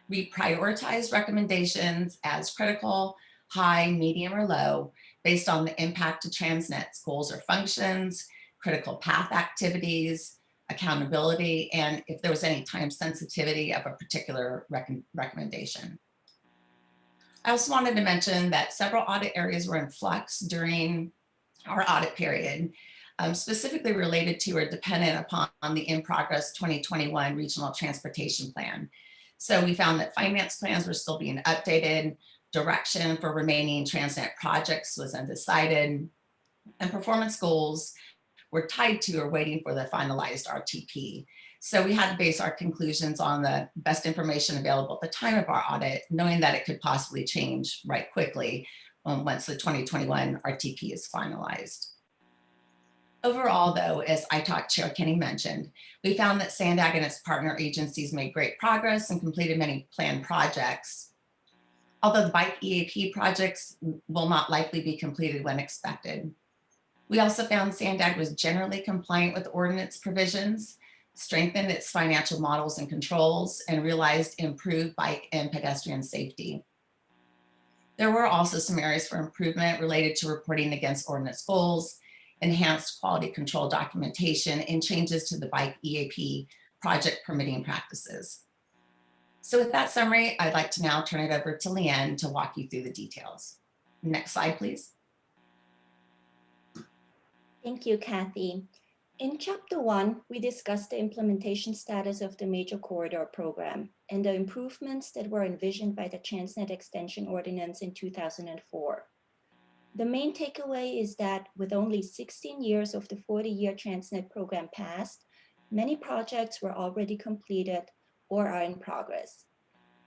We prioritize recommendations as critical, high, medium, or low based on the impact to TransNet's goals or functions, critical path activities, accountability, and if there was any time sensitivity of a particular recommendation. I also wanted to mention that several audit areas were in flux during our audit period. specifically related to or dependent upon the in-progress 2021 Regional Transportation Plan. So we found that finance plans were still being updated, direction for remaining TransNet projects was undecided, and performance goals were tied to or waiting for the finalized RTP. So we had to base our conclusions on the best information available at the time of our audit, knowing that it could possibly change right quickly once the 2021 RTP is finalized. Overall, though, as ITAC Chair Kenny mentioned, we found that SANDAG and its partner agencies made great progress and completed many planned projects. Although the bike EAP projects will not likely be completed when expected. We also found SANDAG was generally compliant with ordinance provisions, strengthened its financial models and controls, and realized improved bike and pedestrian safety. There were also some areas for improvement related to reporting against ordinance goals, enhanced quality control documentation, and changes to the bike EAP project permitting practices. So with that summary, I'd like to now turn it over to Leanne to walk you through the details. Next slide, please. Thank you, Kathy. In Chapter 1, we discussed the implementation status of the Major Corridor Program and the improvements that were envisioned by the TransNet Extension Ordinance in 2004. The main takeaway is that with only 16 years of the 40-year TransNet program passed, many projects were already completed or are in progress.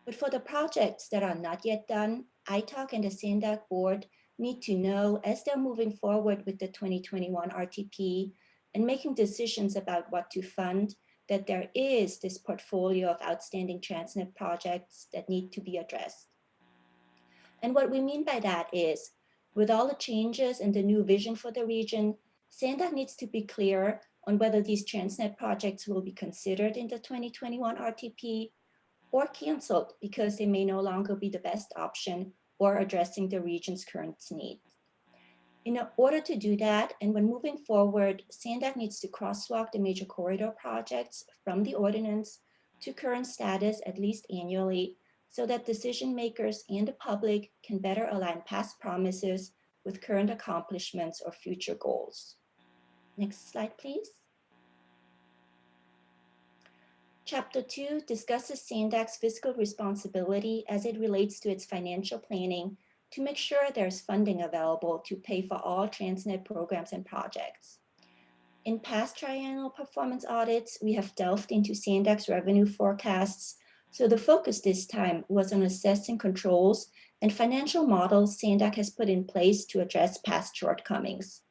But for the projects that are not yet done, ITAC and the SANDAG board need to know as they're moving forward with the 2021 RTP and making decisions about what to fund, that there is this portfolio of outstanding TransNet projects that need to be addressed. And what we mean by that is, with all the changes and the new vision for the region, SANDAG needs to be clear on whether these TransNet projects will be considered in the 2021 RTP or canceled because they may no longer be the best option or addressing the region's current needs. In order to do that, and when moving forward, SANDAG needs to crosswalk the major corridor projects from the ordinance to current status at least annually, so that decision makers and the public can better align past promises with current accomplishments or future goals. Next slide, please. Chapter 2 discusses SANDAG's fiscal responsibility as it relates to its financial planning to make sure there's funding available to pay for all TransNet programs and projects. In past triennial performance audits, we have delved into SANDAG's revenue forecasts, so the focus this time was on assessing controls and financial models SANDAG has put in place to address past shortcomings.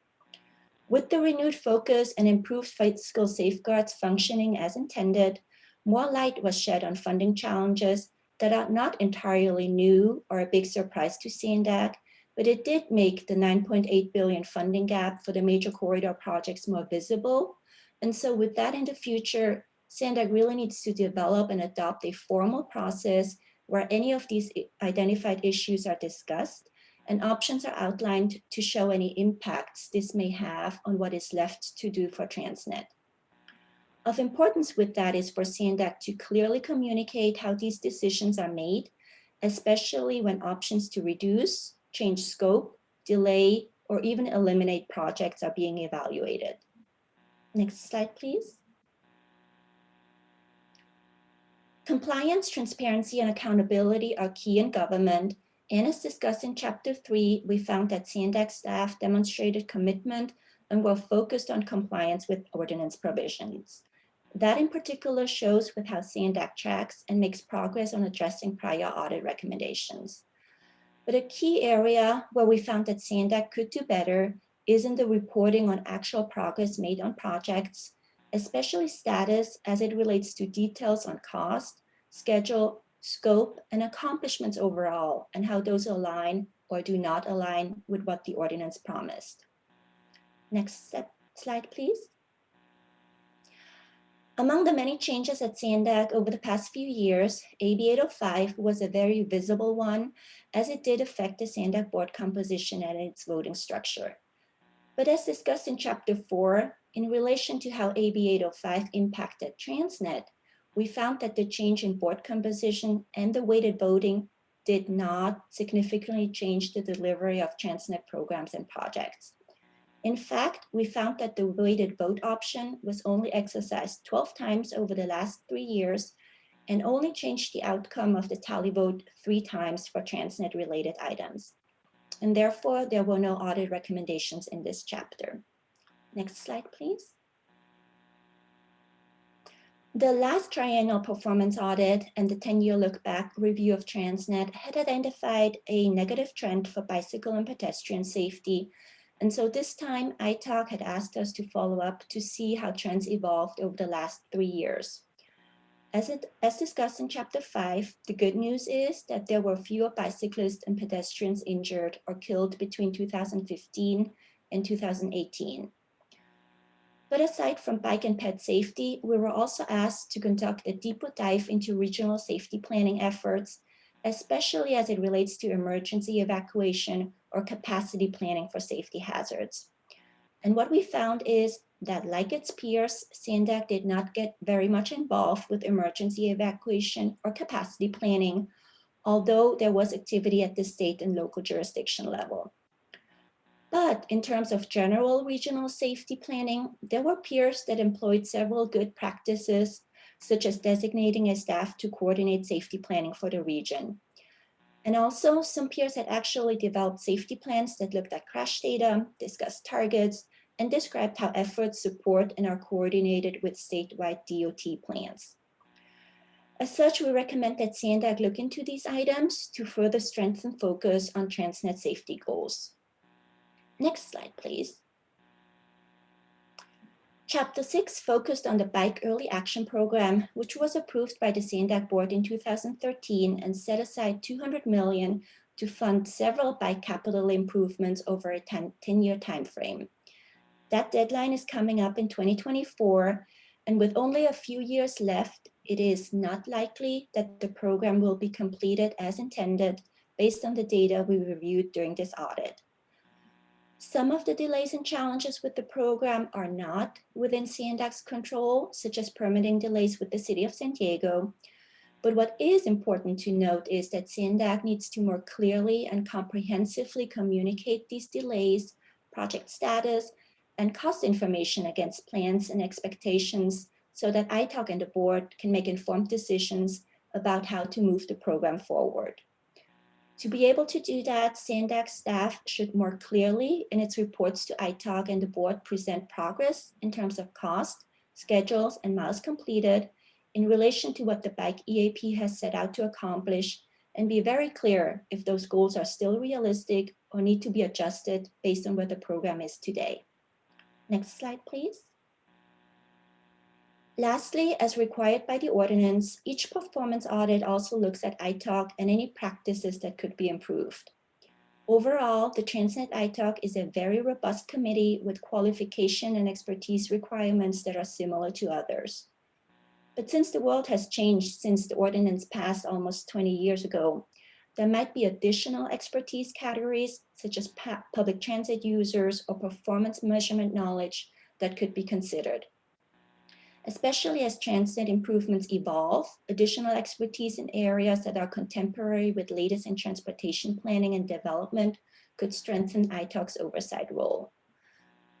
With the renewed focus and improved fiscal safeguards functioning as intended, more light was shed on funding challenges that are not entirely new or a big surprise to SANDAG, but it did make the $9.8 billion funding gap for the major corridor projects more visible. And so with that in the future, SANDAG really needs to develop and adopt a formal process where any of these identified issues are discussed and options are outlined to show any impacts this may have on what is left to do for TransNet. Of importance with that is for SANDAG to clearly communicate how these decisions are made, especially when options to reduce, change scope, delay, or even eliminate projects are being evaluated. Next slide, please. Compliance, transparency, and accountability are key in government, and as discussed in Chapter 3, we found that SANDAG staff demonstrated commitment and were focused on compliance with ordinance provisions. That in particular shows with how SANDAG tracks and makes progress on addressing prior audit recommendations. But a key area where we found that SANDAG could do better is in the reporting on actual progress made on projects, especially status as it relates to details on cost, schedule, scope, and accomplishments overall, and how those align or do not align with what the ordinance promised. Next slide, please. Among the many changes at SANDAG over the past few years, AB 805 was a very visible one, as it did affect the SANDAG board composition and its voting structure. But as discussed in Chapter 4, in relation to how AB 805 impacted TransNet, we found that the change in board composition and the weighted voting did not significantly change the delivery of TransNet programs and projects. In fact, we found that the weighted vote option was only exercised 12 times over the last 3 years and only changed the outcome of the tally vote 3 times for TransNet related items. And therefore, there were no audit recommendations in this chapter. Next slide, please. The last triennial performance audit and the 10-year look back review of TransNet had identified a negative trend for bicycle and pedestrian safety. And so this time, ITALC had asked us to follow up to see how trends evolved over the last 3 years. As discussed in Chapter 5, the good news is that there were fewer bicyclists and pedestrians injured or killed between 2015 and 2018. But aside from bike and ped safety, we were also asked to conduct a deeper dive into regional safety planning efforts, especially as it relates to emergency evacuation or capacity planning for safety hazards. And what we found is that, like its peers, SANDAG did not get very much involved with emergency evacuation or capacity planning, although there was activity at the state and local jurisdiction level. But in terms of general regional safety planning, there were peers that employed several good practices, such as designating a staff to coordinate safety planning for the region. And also, some peers had actually developed safety plans that looked at crash data, discussed targets, and described how efforts support and are coordinated with statewide DOT plans. As such, we recommend that SANDAG look into these items to further strengthen focus on TransNet safety goals. Next slide, please. Chapter 6 focused on the Bike Early Action Program, which was approved by the SANDAG board in 2013 and set aside $200 million to fund several bike capital improvements over a 10-year timeframe. That deadline is coming up in 2024, and with only a few years left, it is not likely that the program will be completed as intended based on the data we reviewed during this audit. Some of the delays and challenges with the program are not within SANDAG's control, such as permitting delays with the City of San Diego. But what is important to note is that SANDAG needs to more clearly and comprehensively communicate these delays, project status, and cost information against plans and expectations so that ITALC and the board can make informed decisions about how to move the program forward. To be able to do that, SANDAG staff should more clearly in its reports to ITALC and the board present progress in terms of cost, schedules, and miles completed in relation to what the bike EAP has set out to accomplish, and be very clear if those goals are still realistic or need to be adjusted based on where the program is today. Next slide, please. Lastly, as required by the ordinance, each performance audit also looks at ITALC and any practices that could be improved. Overall, the TransNet ITALC is a very robust committee with qualification and expertise requirements that are similar to others. But since the world has changed since the ordinance passed almost 20 years ago, there might be additional expertise categories such as public transit users or performance measurement knowledge that could be considered. Especially as TransNet improvements evolve, additional expertise in areas that are contemporary with latest in transportation planning and development could strengthen ITALC's oversight role.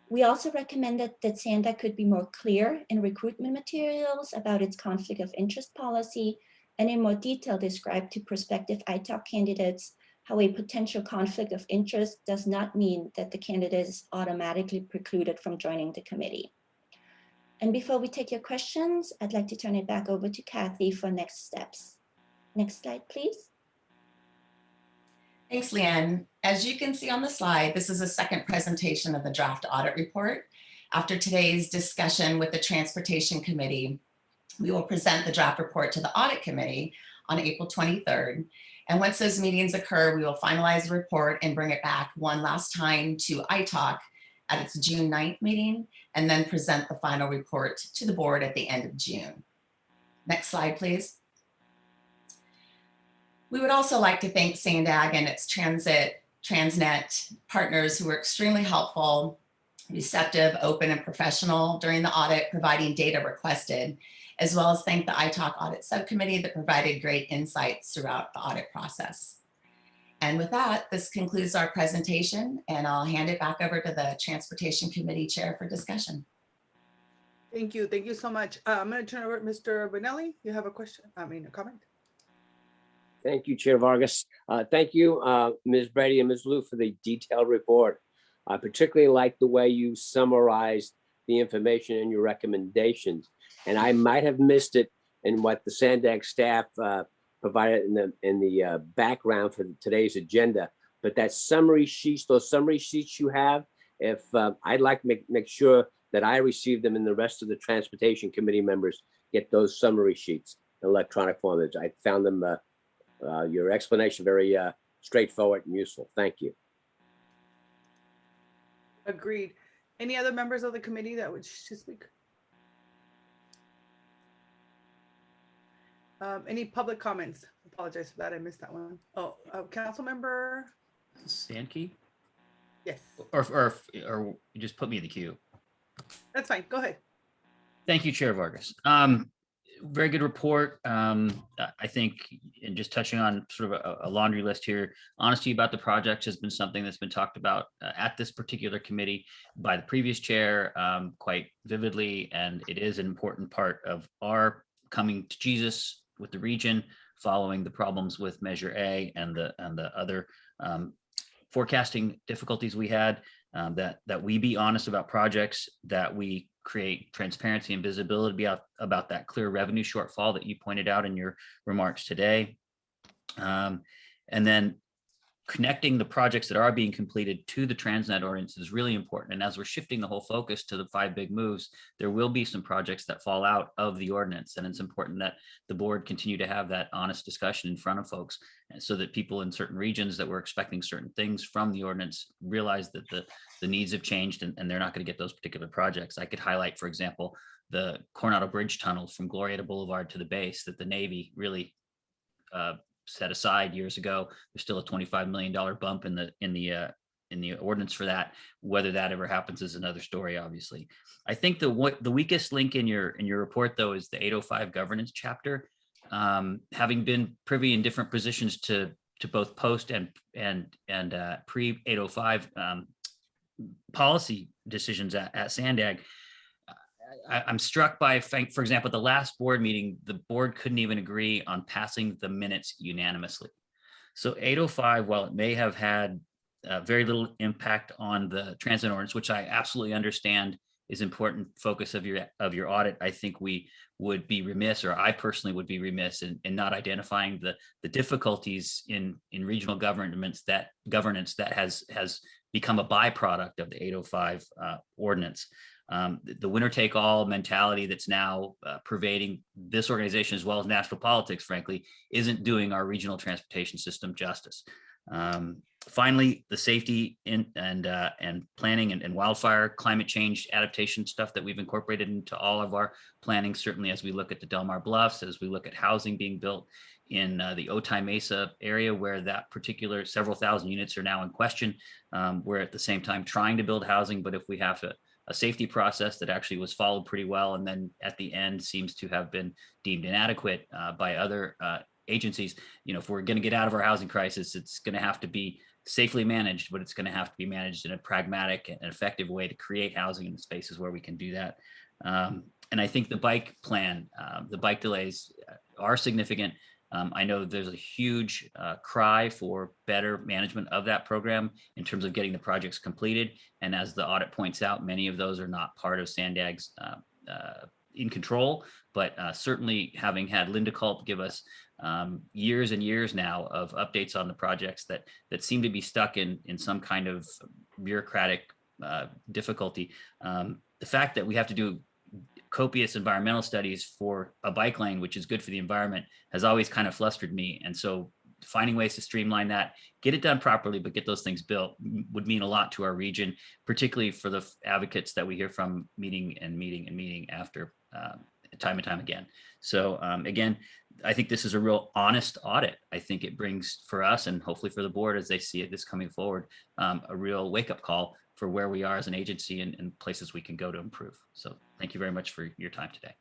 We also recommended that SANDAG could be more clear in recruitment materials about its conflict of interest policy and in more detail describe to prospective ITALC candidates how a potential conflict of interest does not mean that the candidate is automatically precluded from joining the committee. And before we take your questions, I'd like to turn it back over to Kathy for next steps. Next slide, please. Thanks, Leanne. As you can see on the slide, this is a second presentation of the draft audit report. After today's discussion with the Transportation Committee, we will present the draft report to the Audit Committee on April 23rd. And once those meetings occur, we will finalize the report and bring it back one last time to ITALC at its June 9th meeting, and then present the final report to the board at the end of June. Next slide, please. We would also like to thank SANDAG and its TransNet partners who were extremely helpful, receptive, open, and professional during the audit, providing data requested, as well as thank the ITALC Audit Subcommittee that provided great insights throughout the audit process. And with that, this concludes our presentation, and I'll hand it back over to the Transportation Committee Chair for discussion. Thank you. Thank you so much. I'm going to turn over to Mr. Benelli. You have a question? I mean, a comment? Thank you, Chair Vargas. Thank you, Ms. Brady and Ms. Lou, for the detailed report. I particularly like the way you summarized the information and your recommendations. And I might have missed it in what the Sandag staff provided in the background for today's agenda. But that summary sheets, those summary sheets you have, if I'd like to make sure that I receive them and the rest of the Transportation Committee members get those summary sheets in electronic form. I found them, your explanation very straightforward and useful. Thank you. Agreed. Any other members of the committee that would speak? Any public comments? Apologize for that. I missed that one. Oh, council member Sankey? Yes. Or you just put me in the queue. That's fine. Go ahead. Thank you, Chair Vargas. Very good report. I think, and just touching on sort of a laundry list here, honesty about the project has been something that's been talked about at this particular committee by the previous chair quite vividly, and it is an important part of our coming to Jesus with the region, following the problems with Measure A and the other forecasting difficulties we had. That we be honest about projects, that we create transparency and visibility about that clear revenue shortfall that you pointed out in your remarks today. And then connecting the projects that are being completed to the TransNet ordinance is really important. And as we're shifting the whole focus to the 5 big moves, there will be some projects that fall out of the ordinance. And it's important that the board continue to have that honest discussion in front of folks, so that people in certain regions that were expecting certain things from the ordinance realize that the needs have changed and they're not going to get those particular projects. I could highlight, for example, the Coronado Bridge tunnel from Glorieta Boulevard to the base that the Navy really set aside years ago. There's still a $25 million bump in the ordinance for that. Whether that ever happens is another story, obviously. I think the weakest link in your report, though, is the 805 governance chapter. Having been privy in different positions to both post and pre 805 policy decisions at Sandag, I'm struck by, for example, at the last board meeting, the board couldn't even agree on passing the minutes unanimously. So 805, while it may have had very little impact on the transit ordinance, which I absolutely understand is important focus of your audit, I think we would be remiss, or I personally would be remiss in not identifying the difficulties in regional governance that has become a byproduct of the 805 ordinance. The winner take all mentality that's now pervading this organization as well as national politics, frankly, isn't doing our regional transportation system justice. Finally, the safety and planning and wildfire climate change adaptation stuff that we've incorporated into all of our planning, certainly as we look at the Del Mar Bluffs, as we look at housing being built in the Otay Mesa area, where that particular several thousand units are now in question. We're at the same time trying to build housing, but if we have a safety process that actually was followed pretty well, and then at the end seems to have been deemed inadequate by other agencies. If we're going to get out of our housing crisis, it's going to have to be safely managed, but it's going to have to be managed in a pragmatic and effective way to create housing in the spaces where we can do that. And I think the bike plan, the bike delays are significant. I know there's a huge cry for better management of that program in terms of getting the projects completed. And as the audit points out, many of those are not part of Sandag's in control, but certainly having had Linda Culp give us years and years now of updates on the projects that seem to be stuck in some kind of bureaucratic difficulty. The fact that we have to do copious environmental studies for a bike lane, which is good for the environment, has always kind of flustered me. And so finding ways to streamline that, get it done properly, but get those things built would mean a lot to our region, particularly for the advocates that we hear from meeting after time and time again. So again, I think this is a real honest audit. I think it brings for us, and hopefully for the board as they see it this coming forward, a real wake-up call for where we are as an agency and places we can go to improve. So thank you very much for your time today.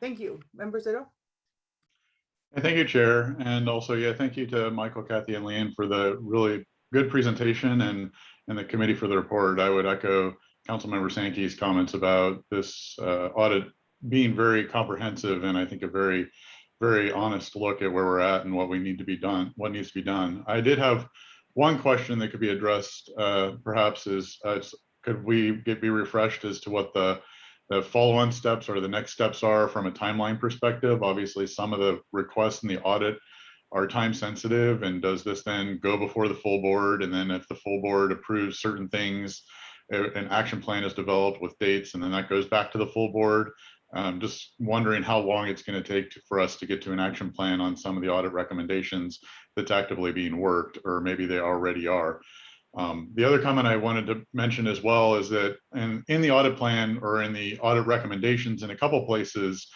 Thank you. Member Zito? Thank you, Chair. And also, yeah, thank you to Michael, Kathy, and Leanne for the really good presentation and the committee for the report. I would echo Councilmember Sankey's comments about this audit being very comprehensive and I think a very, very honest look at where we're at and what we need to be done, what needs to be done. I did have one question that could be addressed, perhaps is, could we be refreshed as to what the follow-on steps or the next steps are from a timeline perspective? Obviously, some of the requests in the audit are time sensitive, and does this then go before the full board? And then if the full board approves certain things, an action plan is developed with dates, and then that goes back to the full board. Just wondering how long it's going to take for us to get to an action plan on some of the audit recommendations that's actively being worked, or maybe they already are. The other comment I wanted to mention as well is that in the audit plan or in the audit recommendations, in a couple places,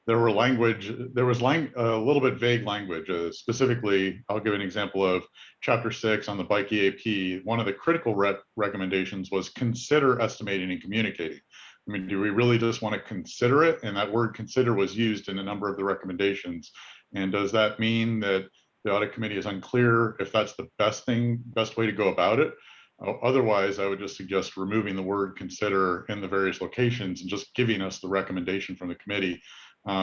there was a little bit vague language. Specifically, I'll give an example of Chapter 6 on the bike EAP. One of the critical recommendations was consider estimating and communicating. I mean, do we really just want to consider it? And that word consider was used in a number of the recommendations. And does that mean that the audit committee is unclear if that's the best way to go about it? Otherwise, I would just suggest removing the word consider in the various locations and just giving us the recommendation from the committee,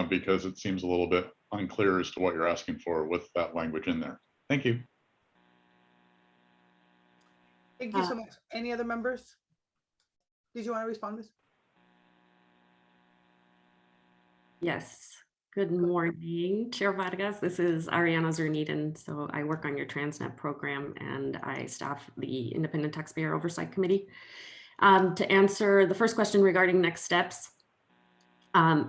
because it seems a little bit unclear as to what you're asking for with that language in there. Thank you. Thank you so much. Any other members? Did you want to respond, Ms.? Yes. Good morning, Chair Vargas. This is Ariana Zerniden. So I work on your TransNet program and I staff the Independent Taxpayer Oversight Committee. To answer the first question regarding next steps,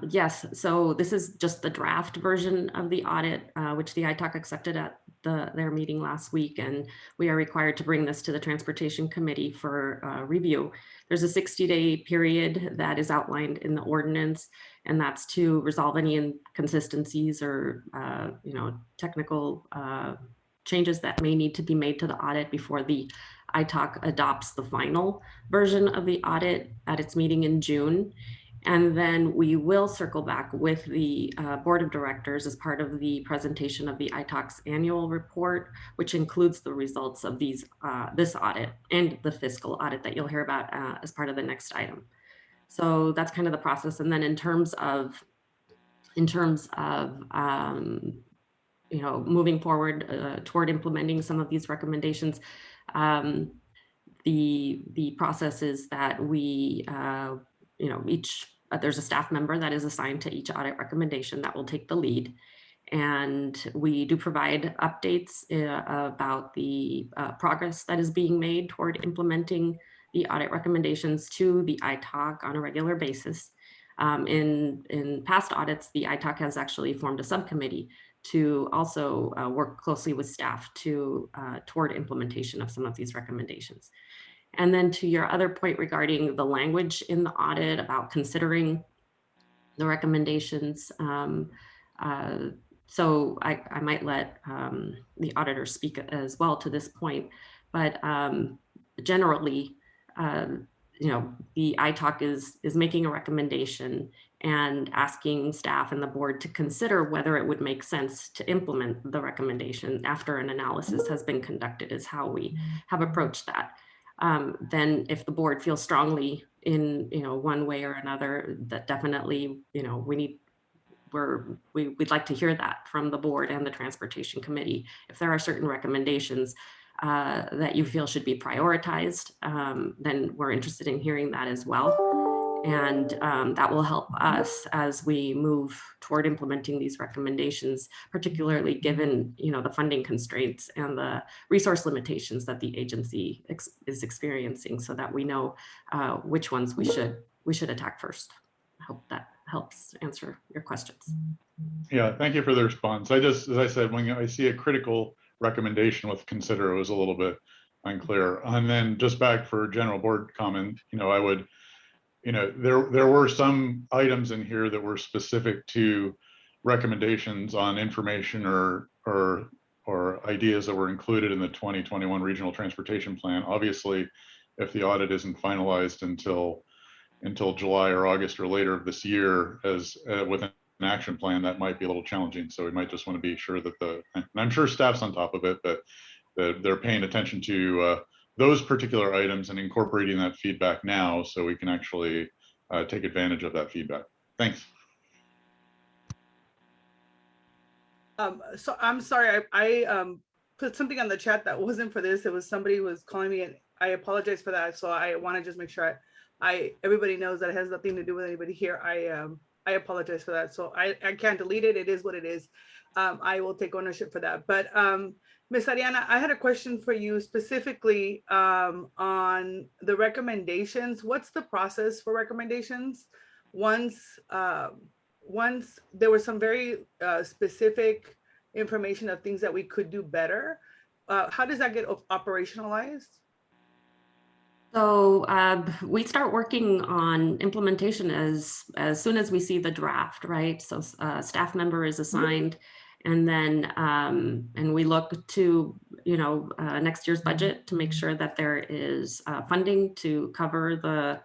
yes, so this is just the draft version of the audit, which the ITAC accepted at their meeting last week, and we are required to bring this to the Transportation Committee for review. There's a 60-day period that is outlined in the ordinance, and that's to resolve any inconsistencies or technical changes that may need to be made to the audit before the ITAC adopts the final version of the audit at its meeting in June. And then we will circle back with the board of directors as part of the presentation of the ITAC's annual report, which includes the results of this audit and the fiscal audit that you'll hear about as part of the next item. So that's kind of the process. And then in terms of moving forward toward implementing some of these recommendations, the process is that we there's a staff member that is assigned to each audit recommendation that will take the lead. And we do provide updates about the progress that is being made toward implementing the audit recommendations to the ITAC on a regular basis. In past audits, the ITAC has actually formed a subcommittee to also work closely with staff toward implementation of some of these recommendations. And then to your other point regarding the language in the audit about considering the recommendations, so I might let the auditor speak as well to this point, but generally, the ITAC is making a recommendation and asking staff and the board to consider whether it would make sense to implement the recommendation after an analysis has been conducted, is how we have approached that. Then if the board feels strongly in one way or another, that definitely we'd like to hear that from the board and the Transportation Committee. If there are certain recommendations that you feel should be prioritized, then we're interested in hearing that as well. And that will help us as we move toward implementing these recommendations, particularly given the funding constraints and the resource limitations that the agency is experiencing, so that we know which ones we should attack first. I hope that helps answer your questions. Yeah, thank you for the response. As I said, when I see a critical recommendation with consider, it was a little bit unclear. And then just back for general board comment, I would, there were some items in here that were specific to recommendations on information or ideas that were included in the 2021 Regional Transportation Plan. Obviously, if the audit isn't finalized until July or August or later of this year, as with an action plan, that might be a little challenging. So we might just want to be sure that and I'm sure staff's on top of it, but that they're paying attention to those particular items and incorporating that feedback now so we can actually take advantage of that feedback. Thanks. So I'm sorry, I put something on the chat that wasn't for this. It was somebody who was calling me, and I apologize for that. So I want to just make sure everybody knows that it has nothing to do with anybody here. I apologize for that. So I can't delete it. It is what it is. I will take ownership for that. But Ms. Ariana, I had a question for you specifically on the recommendations. What's the process for recommendations? Once there was some very specific information of things that we could do better, how does that get operationalized? So we start working on implementation as soon as we see the draft, right? So a staff member is assigned, and then and we look to next year's budget to make sure that there is funding to cover the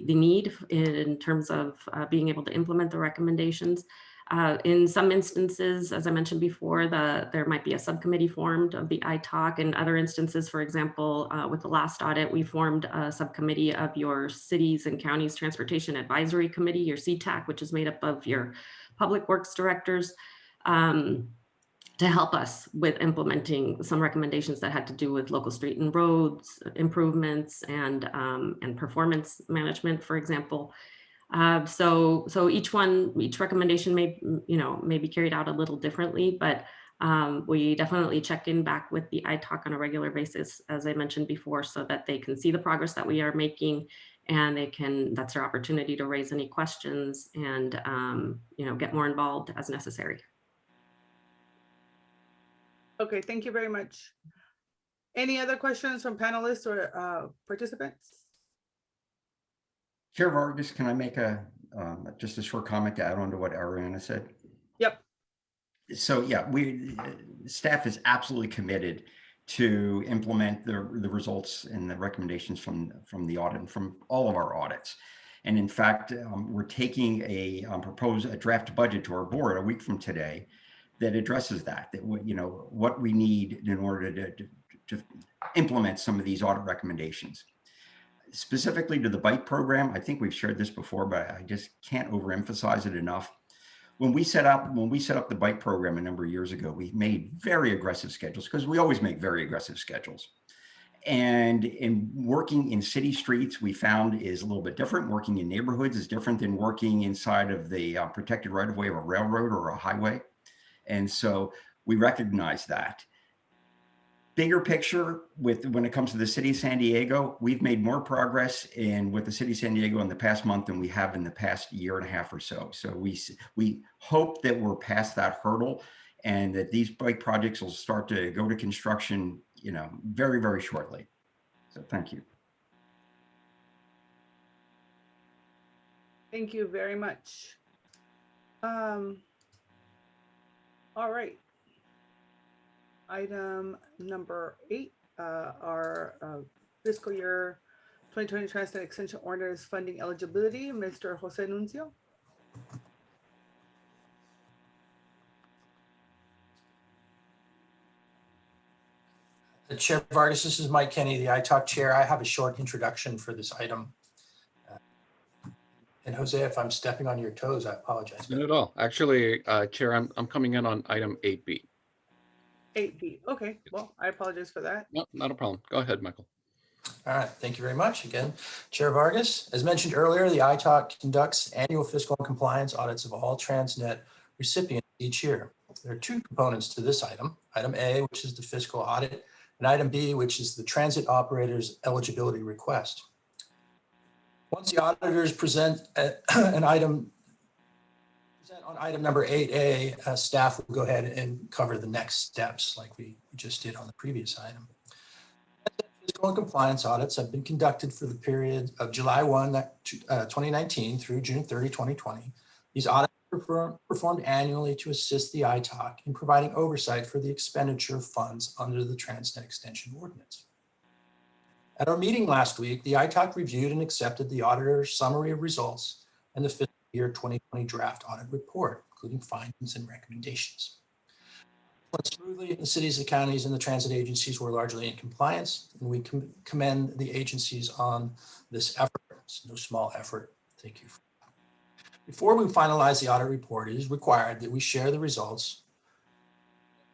need in terms of being able to implement the recommendations. In some instances, as I mentioned before, there might be a subcommittee formed of the ITOC. In other instances, for example, with the last audit, we formed a subcommittee of your cities and counties transportation advisory committee, your CTAC, which is made up of your public works directors, to help us with implementing some recommendations that had to do with local street and roads improvements and performance management, for example. So each recommendation may be carried out a little differently, but we definitely check in back with the ITOC on a regular basis, as I mentioned before, so that they can see the progress that we are making, and that's their opportunity to raise any questions and get more involved as necessary. Okay, thank you very much. Any other questions from panelists or participants? Chair Vargas, can I make just a short comment to add on to what Ariana said? Yep. So yeah, staff is absolutely committed to implement the results and the recommendations from the audit and from all of our audits. And in fact, we're taking a draft budget to our board a week from today that addresses that what we need in order to implement some of these audit recommendations. Specifically to the BITE program, I think we've shared this before, but I just can't overemphasize it enough. When we set up the BITE program a number of years ago, we made very aggressive schedules, because we always make very aggressive schedules. And in working in city streets, we found is a little bit different. Working in neighborhoods is different than working inside of the protected right of way of a railroad or a highway. And so we recognize that. Bigger picture, when it comes to the city of San Diego, we've made more progress with the city of San Diego in the past month than we have in the past year and a half or so. So we hope that we're past that hurdle and that these bike projects will start to go to construction, very, very shortly. So thank you. Thank you very much. All right. Item number 8, our fiscal year 2020 TransNet Extension Orders funding eligibility, Mr. Jose Nuncio. Chair Vargas, this is Mike Kenny, the ITOC chair. I have a short introduction for this item. And Jose, if I'm stepping on your toes, I apologize. Not at all. Actually, Chair, I'm coming in on item 8B. 8B. Okay, well, I apologize for that. No, not a problem. Go ahead, Michael. All right, thank you very much. Again, Chair Vargas, as mentioned earlier, the ITOC conducts annual fiscal and compliance audits of all TransNet recipients each year. There are 2 components to this item. Item A, which is the fiscal audit, and item B, which is the transit operator's eligibility request. Once the auditors present on item number 8A, staff will go ahead and cover the next steps like we just did on the previous item. Fiscal and compliance audits have been conducted for the period of July 1, 2019 through June 30, 2020. These audits are performed annually to assist the ITOC in providing oversight for the expenditure of funds under the TransNet Extension Ordinance. At our meeting last week, the ITOC reviewed and accepted the auditor's summary of results and the fiscal year 2020 draft audit report, including findings and recommendations. Went smoothly. The cities, the counties, and the transit agencies were largely in compliance, and we commend the agencies on this effort. It's no small effort. Thank you. Before we finalize the audit report, it is required that we share the results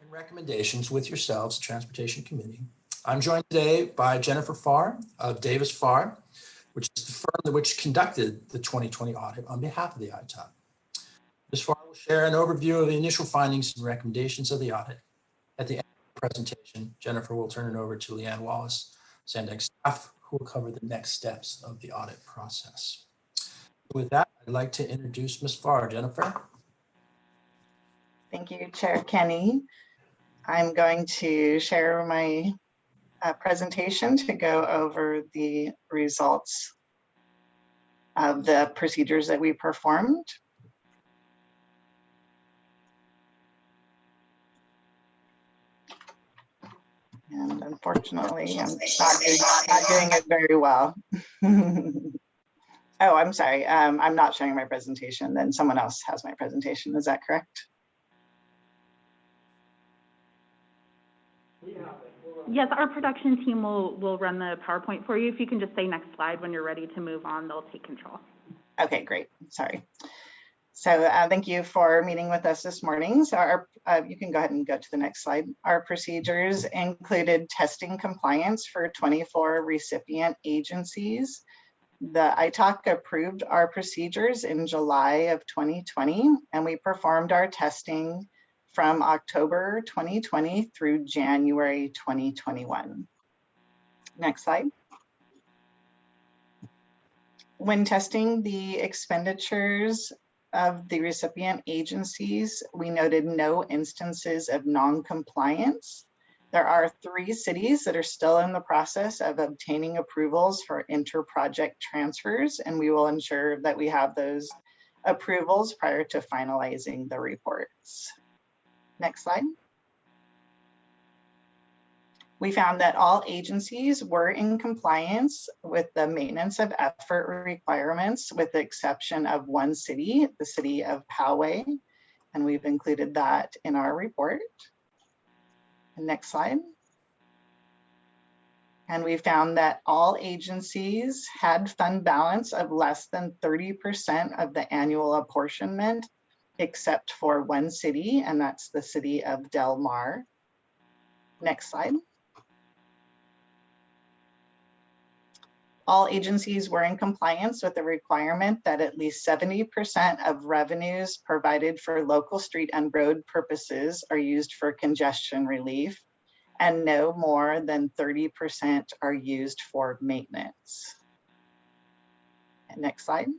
and recommendations with yourselves, the Transportation Committee. I'm joined today by Jennifer Farr of Davis Farr, which is the firm which conducted the 2020 audit on behalf of the ITOP. Ms. Farr will share an overview of the initial findings and recommendations of the audit. At the end of the presentation, Jennifer will turn it over to Leanne Wallace, Sandag staff, who will cover the next steps of the audit process. With that, I'd like to introduce Ms. Farr. Jennifer. Thank you, Chair Kenny. I'm going to share my presentation to go over the results of the procedures that we performed. And unfortunately, I'm not doing it very well. Oh, I'm sorry. I'm not showing my presentation. Then someone else has my presentation. Is that correct? Yes, our production team will run the PowerPoint for you. If you can just say next slide when you're ready to move on, they'll take control. Okay, great. Sorry. So thank you for meeting with us this morning. So you can go ahead and go to the next slide. Our procedures included testing compliance for 24 recipient agencies. The ITOC approved our procedures in July of 2020, and we performed our testing from October 2020 through January 2021. Next slide. When testing the expenditures of the recipient agencies, we noted no instances of non-compliance. There are 3 cities that are still in the process of obtaining approvals for inter-project transfers, and we will ensure that we have those approvals prior to finalizing the reports. Next slide. We found that all agencies were in compliance with the maintenance of effort requirements, with the exception of 1 city, the city of Poway, and we've included that in our report. Next slide. And we found that all agencies had fund balance of less than 30% of the annual apportionment, except for 1 city, and that's the city of Del Mar. Next slide. All agencies were in compliance with the requirement that at least 70% of revenues provided for local street and road purposes are used for congestion relief, and no more than 30% are used for maintenance. And next slide.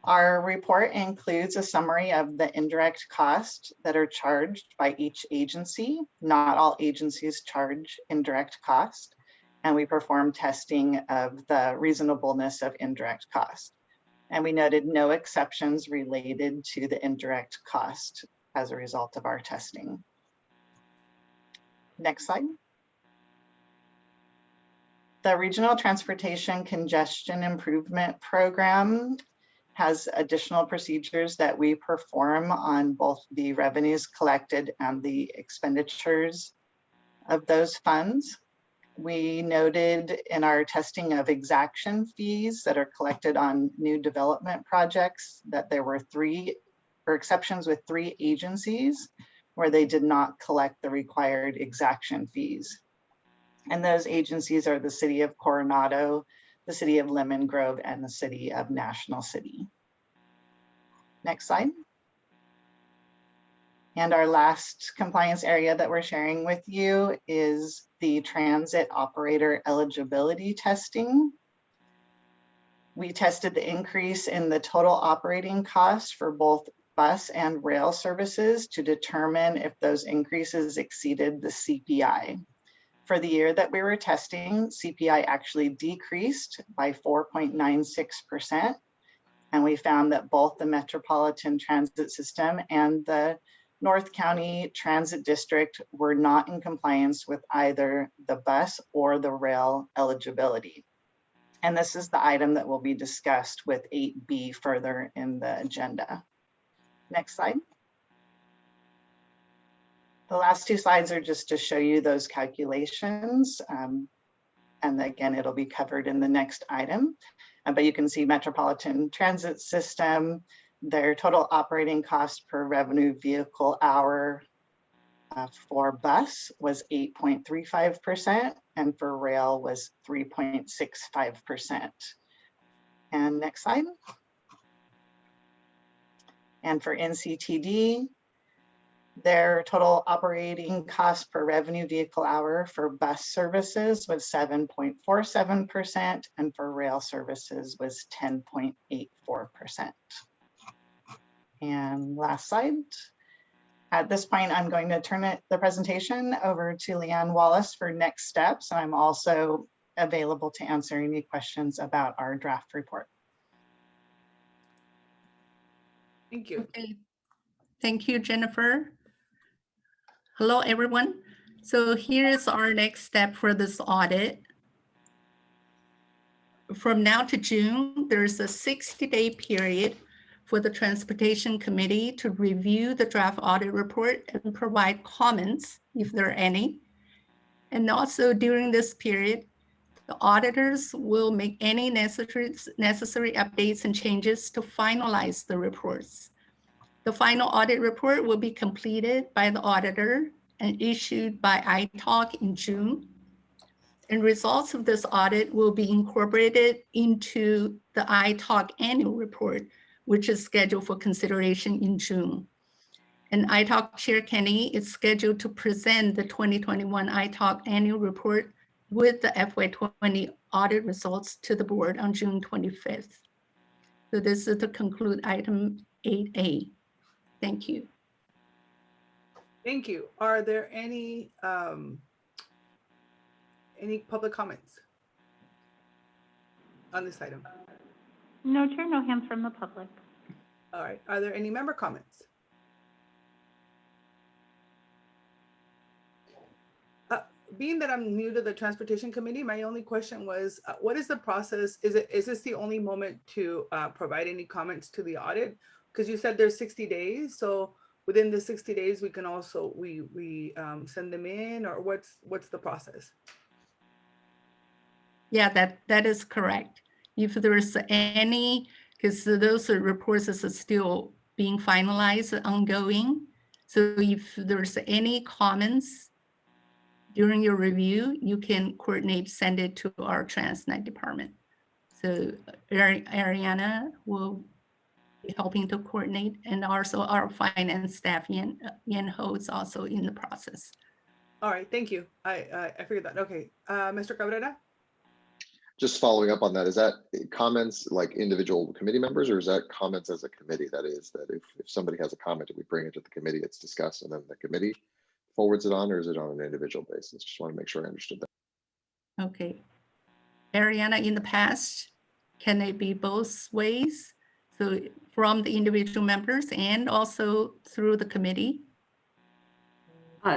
Our report includes a summary of the indirect costs that are charged by each agency. Not all agencies charge indirect cost, and we performed testing of the reasonableness of indirect cost. And we noted no exceptions related to the indirect cost as a result of our testing. Next slide. The Regional Transportation Congestion Improvement Program has additional procedures that we perform on both the revenues collected and the expenditures of those funds. We noted in our testing of exaction fees that are collected on new development projects that there were exceptions with 3 agencies where they did not collect the required exaction fees. And those agencies are the city of Coronado, the city of Lemon Grove, and the city of National City. Next slide. And our last compliance area that we're sharing with you is the transit operator eligibility testing. We tested the increase in the total operating costs for both bus and rail services to determine if those increases exceeded the CPI. For the year that we were testing, CPI actually decreased by 4.96%. And we found that both the Metropolitan Transit System and the North County Transit District were not in compliance with either the bus or the rail eligibility. And this is the item that will be discussed with 8B further in the agenda. Next slide. The last two slides are just to show you those calculations. And again, it'll be covered in the next item. But you can see Metropolitan Transit System, their total operating cost per revenue vehicle hour for bus was 8.35%, and for rail was 3.65%. And next slide. And for NCTD, their total operating cost per revenue vehicle hour for bus services was 7.47%, and for rail services was 10.84%. And last slide. At this point, I'm going to turn the presentation over to Leanne Wallace for next steps. I'm also available to answer any questions about our draft report. Thank you. Okay. Thank you, Jennifer. Hello, everyone. So here's our next step for this audit. From now to June, there's a 60-day period for the Transportation Committee to review the draft audit report and provide comments if there are any. And also during this period, the auditors will make any necessary updates and changes to finalize the reports. The final audit report will be completed by the auditor and issued by ITALC in June. And results of this audit will be incorporated into the ITALC annual report, which is scheduled for consideration in June. And ITALC Chair Kenny is scheduled to present the 2021 ITALC annual report with the FY20 audit results to the board on June 25th. So this is to conclude item 8A. Thank you. Thank you. Are there any public comments on this item? No, Chair, no hands from the public. All right. Are there any member comments? Being that I'm new to the Transportation Committee, my only question was, what is the process? Is this the only moment to provide any comments to the audit? Because you said there's 60 days. So within the 60 days, we can also, we send them in, or what's the process? Yeah, that is correct. If there's any, because those reports are still being finalized, ongoing. So if there's any comments during your review, you can coordinate, send it to our TransNet department. So Ariana will be helping to coordinate, and also our finance staff, Yen Ho, is also in the process. All right, thank you. I figured that. Okay, Mr. Cabrera? Just following up on that, is that comments like individual committee members, or is that comments as a committee? That is, that if somebody has a comment, we bring it to the committee, it's discussed, and then the committee forwards it on, or is it on an individual basis? Just want to make sure I understood that. Okay. Ariana, in the past, can it be both ways? So from the individual members and also through the committee?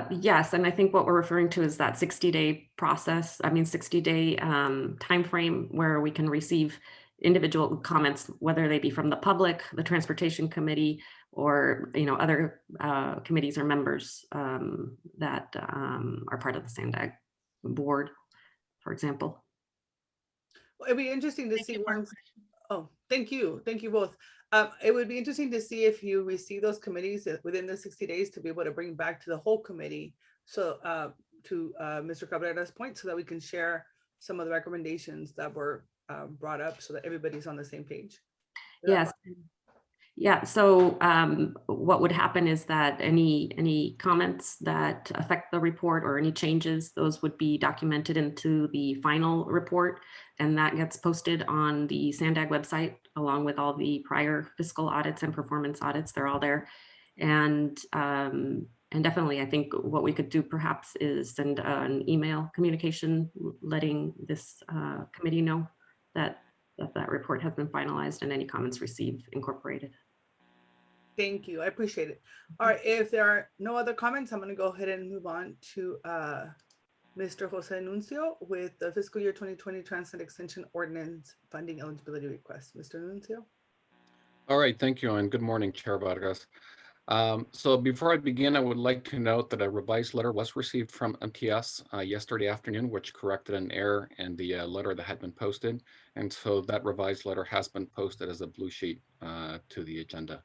Yes, and I think what we're referring to is that 60-day process. 60-day timeframe where we can receive individual comments, whether they be from the public, the Transportation Committee, or other committees or members that are part of the SANDAG board, for example. Well, it'd be interesting to see once. Oh, thank you both. It would be interesting to see if you receive those committees within the 60 days to be able to bring back to the whole committee. So to Mr. Cabrera's point, so that we can share some of the recommendations that were brought up, so that everybody's on the same page. Yes. Yeah, so what would happen is that any comments that affect the report or any changes, those would be documented into the final report, and that gets posted on the SANDAG website along with all the prior fiscal audits and performance audits. They're all there. And definitely, I think what we could do perhaps is send an email communication letting this committee know that report has been finalized and any comments received incorporated. Thank you. I appreciate it. All right. If there are no other comments, I'm going to go ahead and move on to Mr. Jose Nuncio with the fiscal year 2020 TransNet Extension Ordinance Funding Eligibility Request. Mr. Nuncio. All right, thank you, and good morning, Chair Vargas. So before I begin, I would like to note that a revised letter was received from MTS yesterday afternoon, which corrected an error in the letter that had been posted. And so that revised letter has been posted as a blue sheet to the agenda.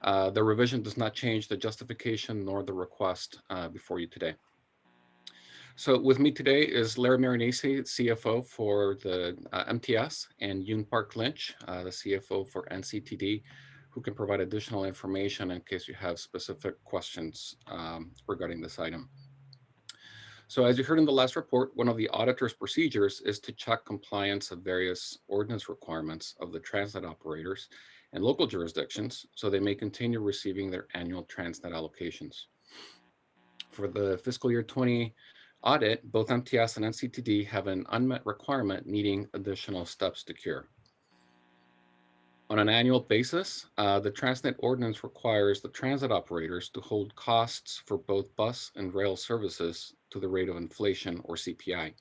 The revision does not change the justification nor the request before you today. So with me today is Larry Marinesi, CFO for the MTS, and Yoon Park Lynch, the CFO for NCTD, who can provide additional information in case you have specific questions regarding this item. So as you heard in the last report, one of the auditor's procedures is to check compliance of various ordinance requirements of the TransNet operators and local jurisdictions so they may continue receiving their annual TransNet allocations. For the fiscal year 20 audit, both MTS and NCTD have an unmet requirement needing additional steps to cure. On an annual basis, the TransNet ordinance requires the transit operators to hold costs for both bus and rail services to the rate of inflation, or CPI.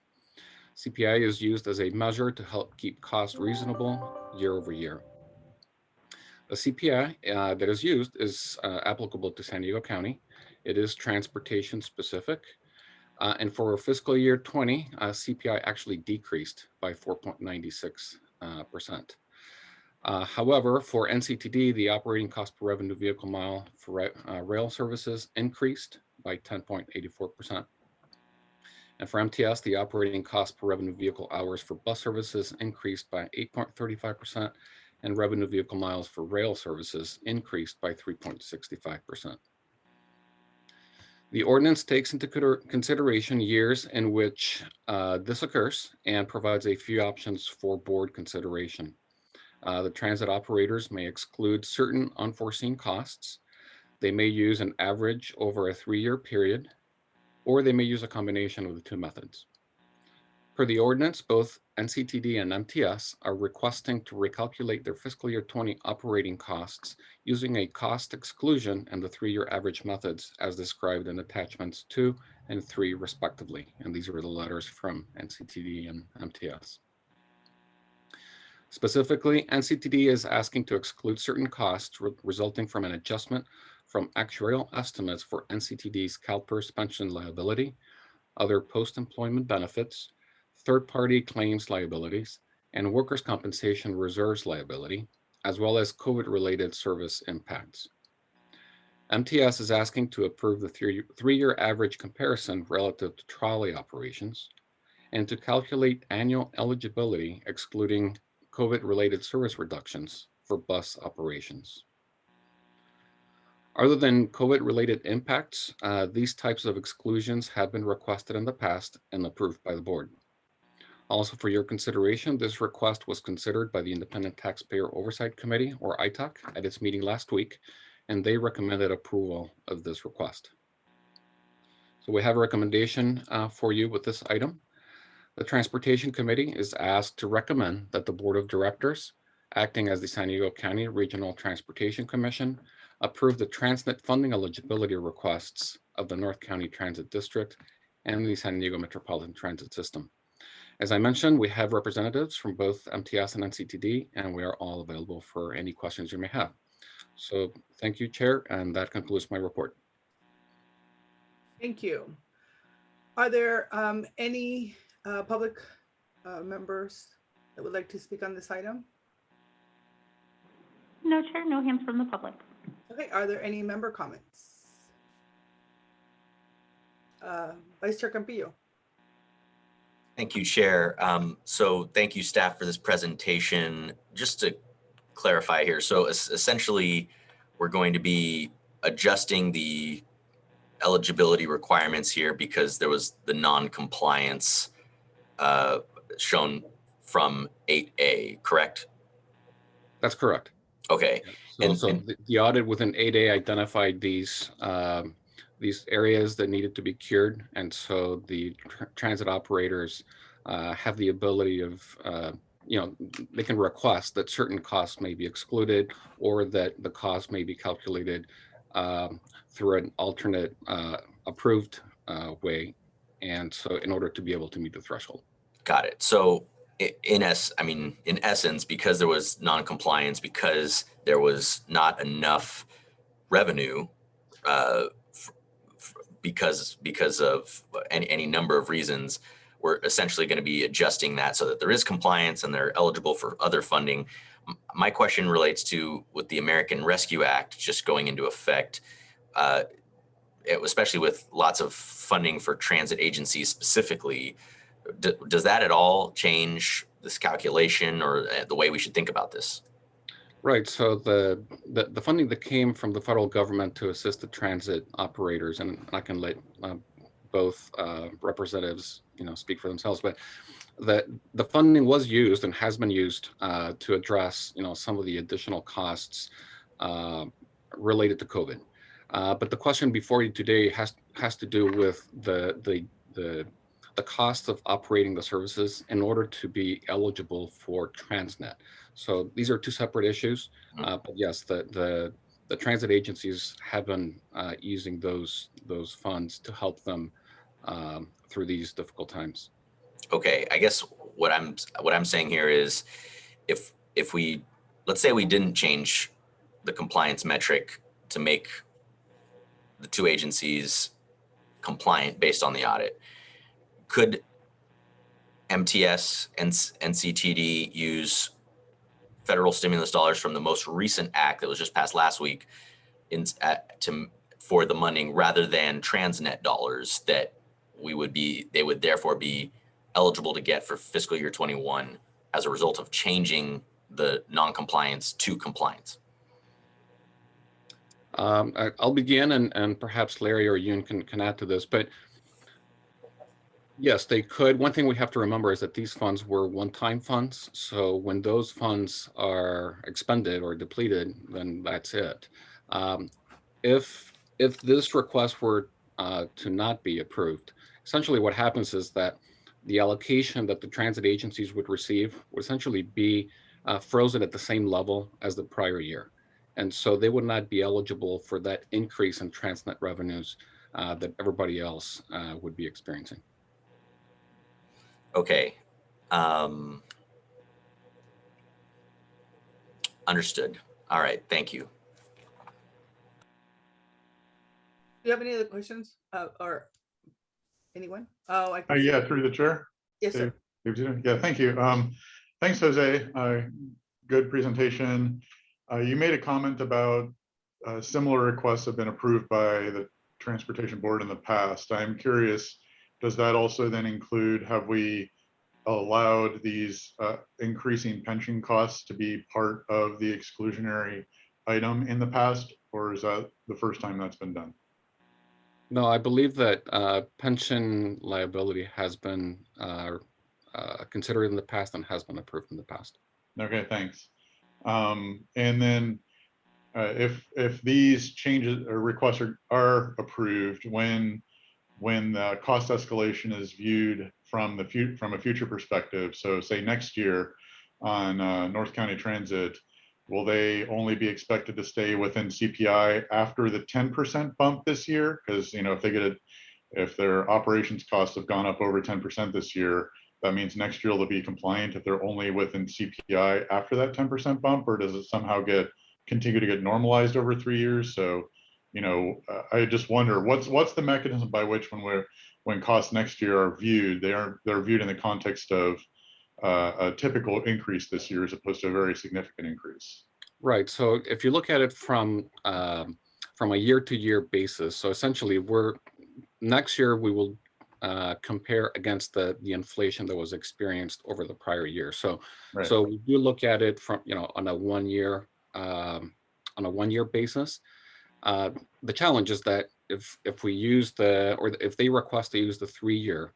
CPI is used as a measure to help keep costs reasonable year over year. The CPI that is used is applicable to San Diego County. It is transportation specific. And for fiscal year 20, CPI actually decreased by 4.96%. However, for NCTD, the operating cost per revenue vehicle mile for rail services increased by 10.84%. And for MTS, the operating cost per revenue vehicle hours for bus services increased by 8.35%, and revenue vehicle miles for rail services increased by 3.65%. The ordinance takes into consideration years in which this occurs and provides a few options for board consideration. The transit operators may exclude certain unforeseen costs. They may use an average over a 3-year period, or they may use a combination of the two methods. Per the ordinance, both NCTD and MTS are requesting to recalculate their fiscal year 20 operating costs using a cost exclusion and the 3-year average methods as described in attachments 2 and 3 respectively. And these are the letters from NCTD and MTS. Specifically, NCTD is asking to exclude certain costs resulting from an adjustment from actuarial estimates for NCTD's CalPERS pension liability, other post-employment benefits, third-party claims liabilities, and workers' compensation reserves liability, as well as COVID-related service impacts. MTS is asking to approve the 3-year average comparison relative to trolley operations and to calculate annual eligibility excluding COVID-related service reductions for bus operations. Other than COVID-related impacts, these types of exclusions have been requested in the past and approved by the board. Also for your consideration, this request was considered by the Independent Taxpayer Oversight Committee, or ITOC, at its meeting last week, and they recommended approval of this request. So we have a recommendation for you with this item. The Transportation Committee is asked to recommend that the Board of Directors, acting as the San Diego County Regional Transportation Commission, approve the TransNet funding eligibility requests of the North County Transit District and the San Diego Metropolitan Transit System. As I mentioned, we have representatives from both MTS and NCTD, and we are all available for any questions you may have. So thank you, Chair, and that concludes my report. Thank you. Are there any public members that would like to speak on this item? No, Chair, no hands from the public. Okay, are there any member comments? Vice Chair Campillo. Thank you, Chair. So thank you, staff, for this presentation. Just to clarify here, so essentially, we're going to be adjusting the eligibility requirements here because there was the non-compliance shown from 8A, correct? That's correct. Okay. So the audit within 8A identified these areas that needed to be cured, and so the transit operators have the ability of, they can request that certain costs may be excluded or that the cost may be calculated through an alternate approved way. And so in order to be able to meet the threshold. Got it. So in essence, because there was non-compliance, because there was not enough revenue, because of any number of reasons, we're essentially going to be adjusting that so that there is compliance and they're eligible for other funding. My question relates to, with the American Rescue Act just going into effect, especially with lots of funding for transit agencies specifically, does that at all change this calculation or the way we should think about this? Right. So the funding that came from the federal government to assist the transit operators, and I can let both representatives, speak for themselves, but the funding was used and has been used to address, some of the additional costs related to COVID. But the question before you today has to do with the cost of operating the services in order to be eligible for TransNet. So these are two separate issues. But yes, the transit agencies have been using those funds to help them through these difficult times. Okay, I guess what I'm saying here is, if we, let's say we didn't change the compliance metric to make the two agencies compliant based on the audit, could MTS and NCTD use federal stimulus dollars from the most recent act that was just passed last week for the money, rather than TransNet dollars that they would therefore be eligible to get for fiscal year 21 as a result of changing the non-compliance to compliance? I'll begin, and perhaps Larry or Yoon can add to this, but yes, they could. One thing we have to remember is that these funds were one-time funds. So when those funds are expended or depleted, then that's it. If this request were to not be approved, essentially what happens is that the allocation that the transit agencies would receive would essentially be frozen at the same level as the prior year. And so they would not be eligible for that increase in TransNet revenues that everybody else would be experiencing. Okay. Understood. All right. Thank you. Do you have any other questions or anyone? Oh, I yeah, through the chair. Yes, sir. Yeah, thank you. Thanks, Jose. Good presentation. You made a comment about similar requests have been approved by the Transportation Board in the past. I'm curious, does that also then include, have we allowed these increasing pension costs to be part of the exclusionary item in the past, or is that the first time that's been done? No, I believe that pension liability has been considered in the past and has been approved in the past. Okay, thanks. And then if these changes or requests are approved, when the cost escalation is viewed from a future perspective, so say next year on North County Transit, will they only be expected to stay within CPI after the 10% bump this year? Because if their operations costs have gone up over 10% this year, that means next year they'll be compliant if they're only within CPI after that 10% bump, or does it somehow continue to get normalized over 3 years? So, I just wonder what's the mechanism by which when costs next year are viewed, they're viewed in the context of a typical increase this year as opposed to a very significant increase. Right. So if you look at it from a year-to-year basis, so essentially next year we will compare against the inflation that was experienced over the prior year. So right. So we do look at it from on a 1 year basis. The challenge is that if we use if they request to use the 3-year,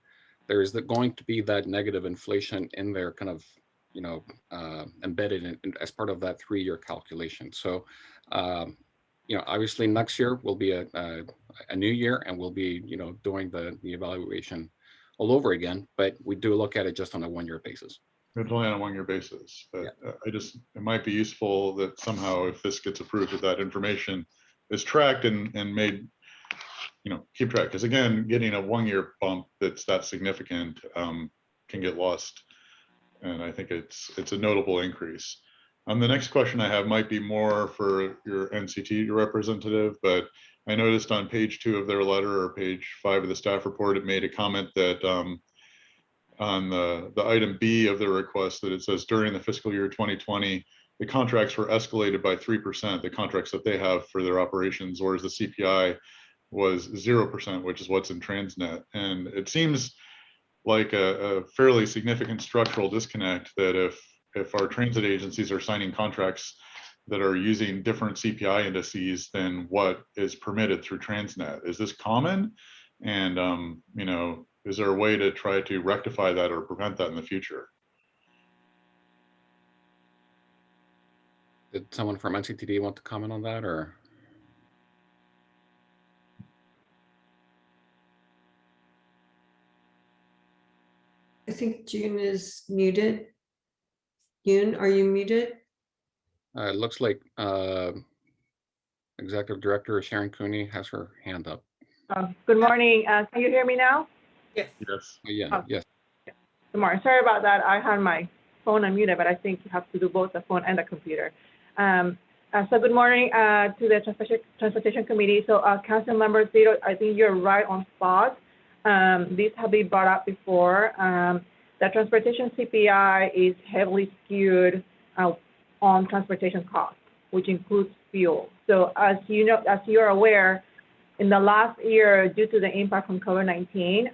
there is going to be that negative inflation in there kind of embedded as part of that 3-year calculation. So obviously next year will be a new year, and we'll be doing the evaluation all over again, but we do look at it just on a 1-year basis. It's only on a 1-year basis, but yeah. It might be useful that somehow, if this gets approved, that information is tracked and made keep track. Because again, getting a 1-year bump that's that significant can get lost. And I think it's a notable increase. The next question I have might be more for your NCT representative, but I noticed on page 2 of their letter or page 5 of the staff report, it made a comment that on the item B of the request that it says during the fiscal year 2020, the contracts were escalated by 3%, the contracts that they have for their operations, whereas the CPI was 0%, which is what's in TransNet. And it seems like a fairly significant structural disconnect that if our transit agencies are signing contracts that are using different CPI indices than what is permitted through TransNet. Is this common? And is there a way to try to rectify that or prevent that in the future? Did someone from NCTD want to comment on that, or? I think June is muted. June, are you muted? It looks like Executive Director Sharon Cooney has her hand up. Good morning. Can you hear me now? Yes. Yes. Yeah. Yes. Good morning. Sorry about that. I had my phone unmuted, but I think you have to do both the phone and the computer. So good morning to the Transportation Committee. So Council Member Zito, I think you're right on spot. These have been brought up before. The transportation CPI is heavily skewed on transportation costs, which includes fuel. So as you know, as you're aware, in the last year, due to the impact from COVID-19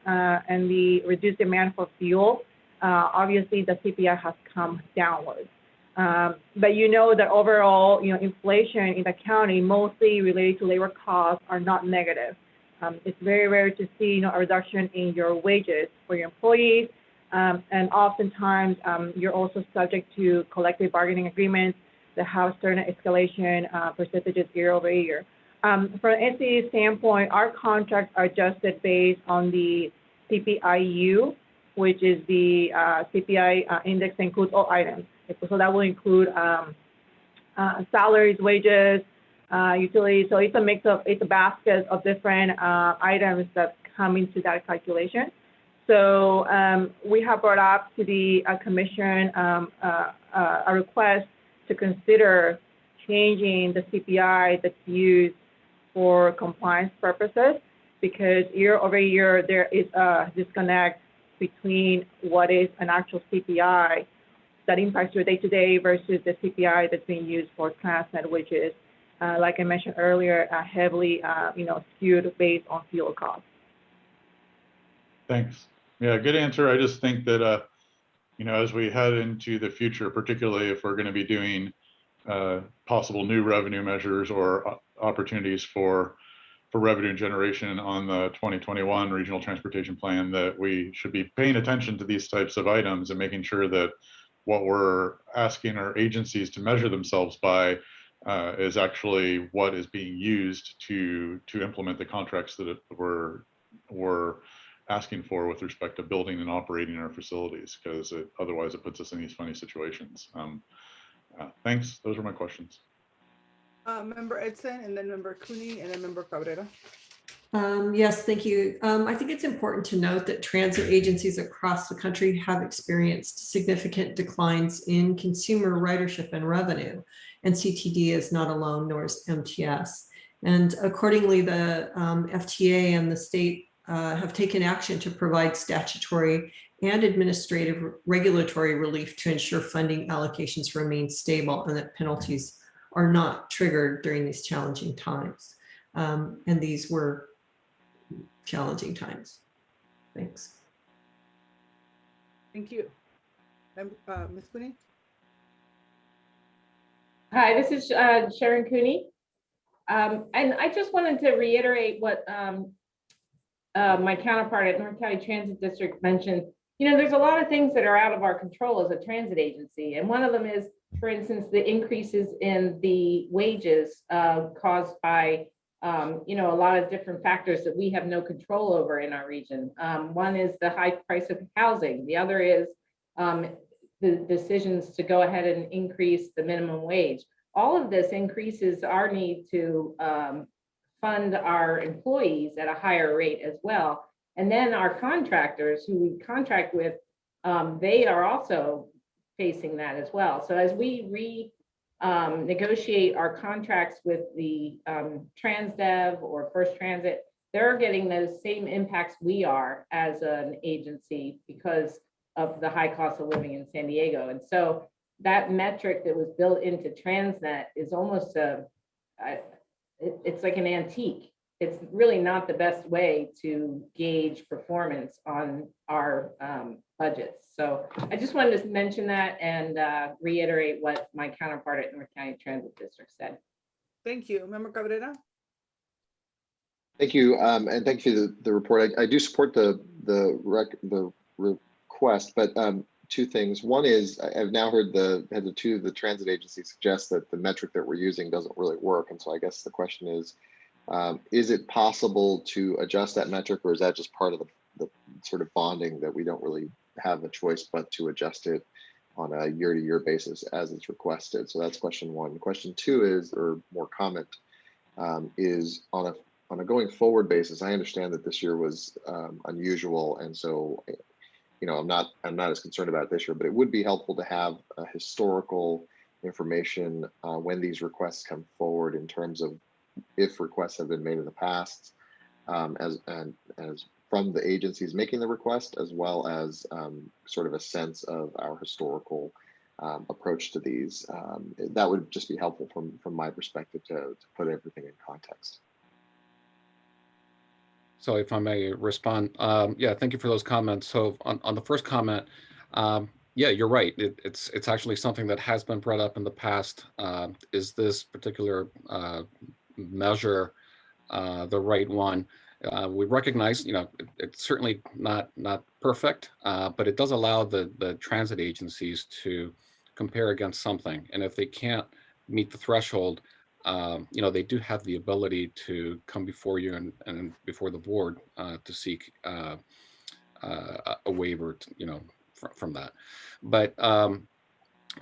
and the reduced demand for fuel, obviously the CPI has come downwards. But you know that overall, inflation in the county, mostly related to labor costs, are not negative. It's very rare to see, a reduction in your wages for your employees, and oftentimes you're also subject to collective bargaining agreements that have certain escalation percentages year over year. From an NCD standpoint, our contracts are adjusted based on the CPIU, which is the CPI index that includes all items. So that will include salaries, wages, utilities. So it's a mix of, it's a basket of different items that come into that calculation. So we have brought up to the commission a request to consider changing the CPI that's used for compliance purposes, because year over year there is a disconnect between what is an actual CPI that impacts your day-to-day versus the CPI that's being used for TransNet, which is, like I mentioned earlier, heavily skewed based on fuel costs. Thanks. Yeah, good answer. I just think that as we head into the future, particularly if we're going to be doing possible new revenue measures or opportunities for revenue generation on the 2021 Regional Transportation Plan, that we should be paying attention to these types of items and making sure that what we're asking our agencies to measure themselves by is actually what is being used to implement the contracts that we're asking for with respect to building and operating our facilities, because otherwise it puts us in these funny situations. Thanks. Those are my questions. Member Edson, and then Member Cooney, and then Member Cabrera. Yes, thank you. I think it's important to note that transit agencies across the country have experienced significant declines in consumer ridership and revenue, and CTD is not alone, nor is MTS. And accordingly, the FTA and the state have taken action to provide statutory and administrative regulatory relief to ensure funding allocations remain stable and that penalties are not triggered during these challenging times. And these were challenging times. Thanks. Thank you. Ms. Cooney? Hi, this is Sharon Cooney. And I just wanted to reiterate what my counterpart at North County Transit District mentioned. There's a lot of things that are out of our control as a transit agency. And one of them is, for instance, the increases in the wages caused by a lot of different factors that we have no control over in our region. One is the high price of housing. The other is the decisions to go ahead and increase the minimum wage. All of this increases our need to fund our employees at a higher rate as well. And then our contractors who we contract with, they are also facing that as well. So as we negotiate our contracts with the TransDev or First Transit, they're getting those same impacts we are as an agency because of the high cost of living in San Diego. And so that metric that was built into TransNet is almost it's like an antique. It's really not the best way to gauge performance on our budgets. So I just wanted to mention that and reiterate what my counterpart at North County Transit District said. Thank you. Member Cabrera? Thank you, and thank you for the report. I do support the request, but two things. One is I've now heard the transit agency suggest that the metric that we're using doesn't really work, and so I guess the question is it possible to adjust that metric, or is that just part of the sort of bonding that we don't really have a choice but to adjust it on a year-to-year basis as it's requested? So that's question one. Question two is, or more comment, is on a going forward basis. I understand that this year was unusual, and so I'm not as concerned about it this year, but it would be helpful to have a historical information when these requests come forward in terms of if requests have been made in the past, as from the agencies making the request, as well as sort of a sense of our historical approach to these. That would just be helpful from my perspective to put everything in context. So if I may respond, yeah, thank you for those comments. So on the first comment, yeah, you're right. It's actually something that has been brought up in the past. Is this particular measure the right one? We recognize, it's certainly not perfect, but it does allow the transit agencies to compare against something. And if they can't meet the threshold, they do have the ability to come before you and before the board to seek a waiver, from that. But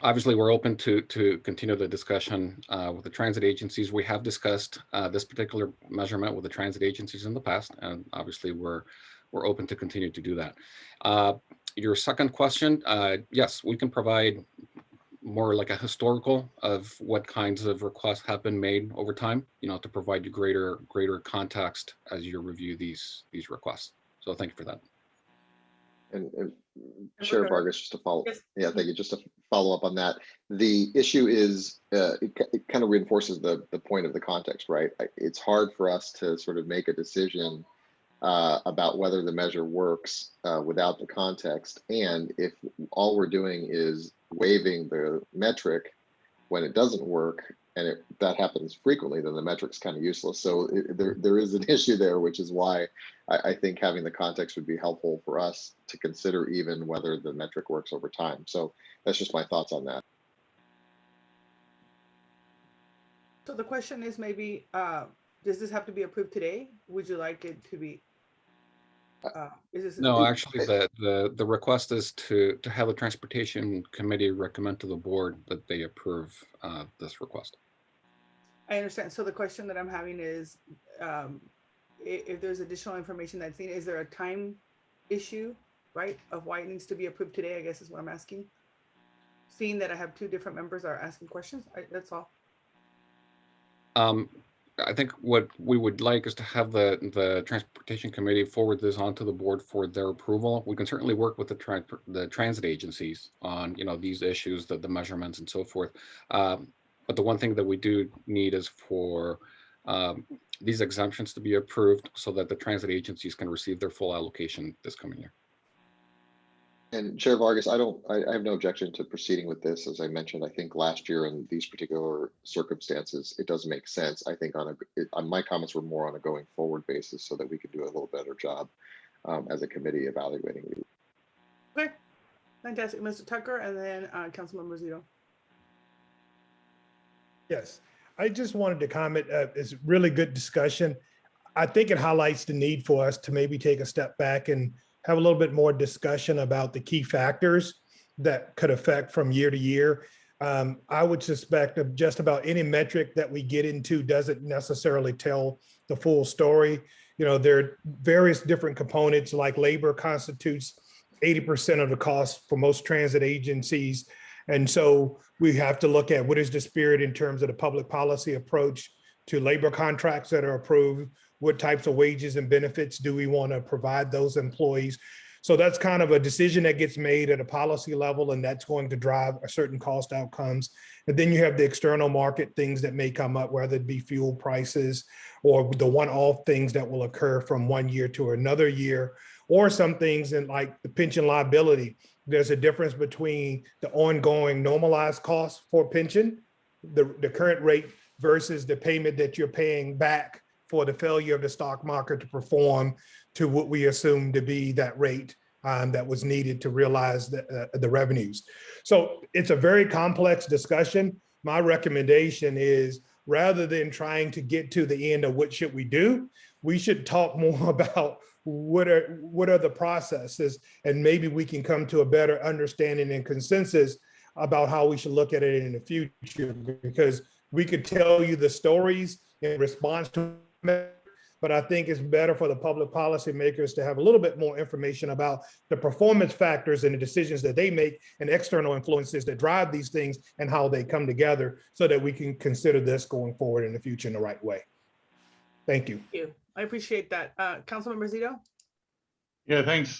obviously, we're open to continue the discussion with the transit agencies. We have discussed this particular measurement with the transit agencies in the past, and obviously, we're open to continue to do that. Your second question, yes, we can provide more like a historical of what kinds of requests have been made over time, to provide you greater context as you review these requests. So thank you for that. And Chair Vargas, just to follow, yeah, thank you. Just to follow up on that, the issue is it kind of reinforces the point of the context, right? It's hard for us to sort of make a decision about whether the measure works without the context, and if all we're doing is waiving the metric when it doesn't work, and that happens frequently, then the metric's kind of useless. So there is an issue there, which is why I think having the context would be helpful for us to consider even whether the metric works over time. So that's just my thoughts on that. So the question is maybe, does this have to be approved today? Would you like it to be? No, actually, the request is to have the Transportation Committee recommend to the board that they approve this request. I understand. So the question that I'm having is, if there's additional information that's needed, is there a time issue, right, of why it needs to be approved today? I guess is what I'm asking. Seeing that I have two different members are asking questions, that's all. I think what we would like is to have the Transportation Committee forward this on to the board for their approval. We can certainly work with the transit agencies on these issues, the measurements and so forth. But the one thing that we do need is for these exemptions to be approved so that the transit agencies can receive their full allocation this coming year. And Chair Vargas, I have no objection to proceeding with this. As I mentioned, I think last year in these particular circumstances, it does make sense. I think my comments were more on a going forward basis so that we could do a little better job as a committee evaluating these. Okay, fantastic. Mr. Tucker, and then Councilmember Zito. Yes, I just wanted to comment. It's really good discussion. I think it highlights the need for us to maybe take a step back and have a little bit more discussion about the key factors that could affect from year to year. I would suspect of just about any metric that we get into doesn't necessarily tell the full story. You know, there are various different components, like labor constitutes 80% of the cost for most transit agencies. And so we have to look at what is the spirit in terms of the public policy approach to labor contracts that are approved. What types of wages and benefits do we want to provide those employees? So that's kind of a decision that gets made at a policy level, and that's going to drive a certain cost outcomes. And then you have the external market things that may come up, whether it be fuel prices or the one-off things that will occur from one year to another year, or some things in like the pension liability. There's a difference between the ongoing normalized cost for pension, the current rate versus the payment that you're paying back for the failure of the stock market to perform to what we assume to be that rate that was needed to realize the revenues. So it's a very complex discussion. My recommendation is, rather than trying to get to the end of what should we do, we should talk more about what are the processes, and maybe we can come to a better understanding and consensus about how we should look at it in the future, because we could tell you the stories in response to it, but I think it's better for the public policy makers to have a little bit more information about the performance factors and the decisions that they make and external influences that drive these things and how they come together, so that we can consider this going forward in the future in the right way. Thank you. Thank you. I appreciate that. Councilmember Zito? Yeah, thanks,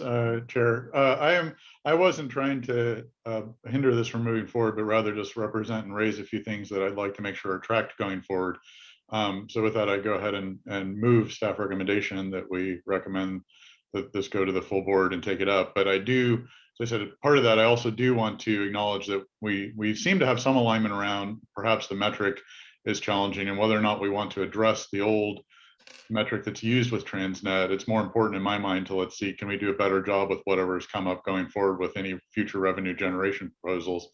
Chair. I wasn't trying to hinder this from moving forward, but rather just represent and raise a few things that I'd like to make sure are tracked going forward. So with that, I go ahead and move staff recommendation that we recommend that this go to the full board and take it up. But I do, as I said, part of that, I also do want to acknowledge that we seem to have some alignment around perhaps the metric is challenging, and whether or not we want to address the old metric that's used with TransNet. It's more important in my mind to let's see, can we do a better job with whatever's come up going forward with any future revenue generation proposals.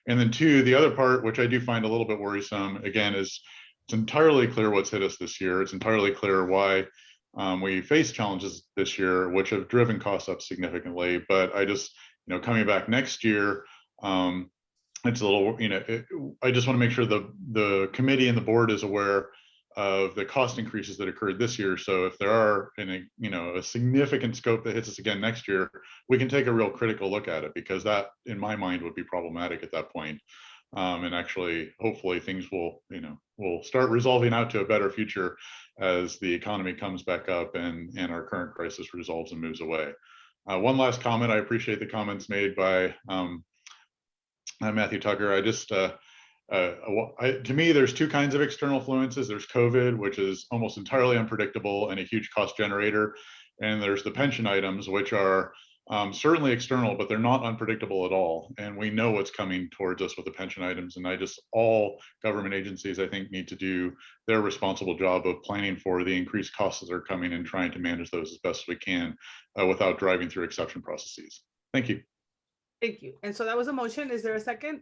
And then two, the other part, which I do find a little bit worrisome, again, is it's entirely clear what's hit us this year. It's entirely clear why we face challenges this year, which have driven costs up significantly. But I just, coming back next year, it's a little, I just want to make sure the committee and the board is aware of the cost increases that occurred this year. So if there are a significant scope that hits us again next year, we can take a real critical look at it, because that, in my mind, would be problematic at that point. And actually, hopefully things will start resolving out to a better future as the economy comes back up and our current crisis resolves and moves away. One last comment. I appreciate the comments made by Matthew Tucker. I just, to me, there's two kinds of external influences. There's COVID, which is almost entirely unpredictable and a huge cost generator. And there's the pension items, which are certainly external, but they're not unpredictable at all. And we know what's coming towards us with the pension items. And all government agencies, I think, need to do their responsible job of planning for the increased costs that are coming and trying to manage those as best we can without driving through exception processes. Thank you. Thank you. And so that was a motion. Is there a second?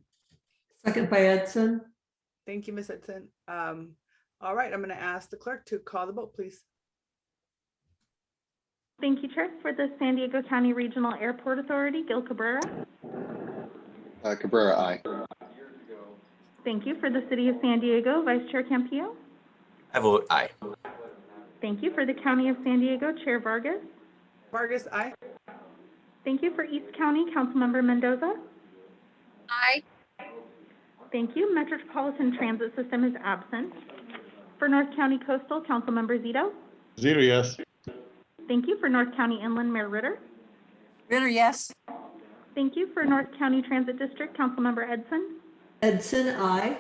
Second by Edson. Thank you, Ms. Edson. All right, I'm going to ask the clerk to call the vote, please. Thank you, Chair. For the San Diego County Regional Airport Authority, Gil Cabrera. Cabrera, aye. Thank you. For the City of San Diego, Vice Chair Campillo. I vote aye. Thank you. For the County of San Diego, Chair Vargas. Vargas, aye. Thank you. For East County, Councilmember Mendoza. Aye. Thank you. Metropolitan Transit System is absent. For North County Coastal, Councilmember Zito. Zito, yes. Thank you. For North County Inland, Mayor Ritter. Ritter, yes. Thank you. For North County Transit District, Councilmember Edson. Edson, aye.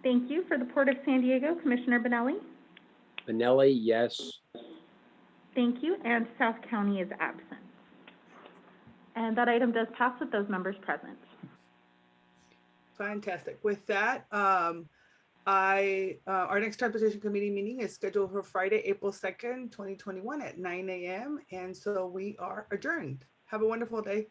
Thank you. For the Port of San Diego, Commissioner Benelli. Benelli, yes. Thank you. And South County is absent. And that item does pass with those members present. Fantastic. With that, our next Transportation Committee meeting is scheduled for Friday, April 2nd, 2021 at 9 a.m. And so we are adjourned. Have a wonderful day.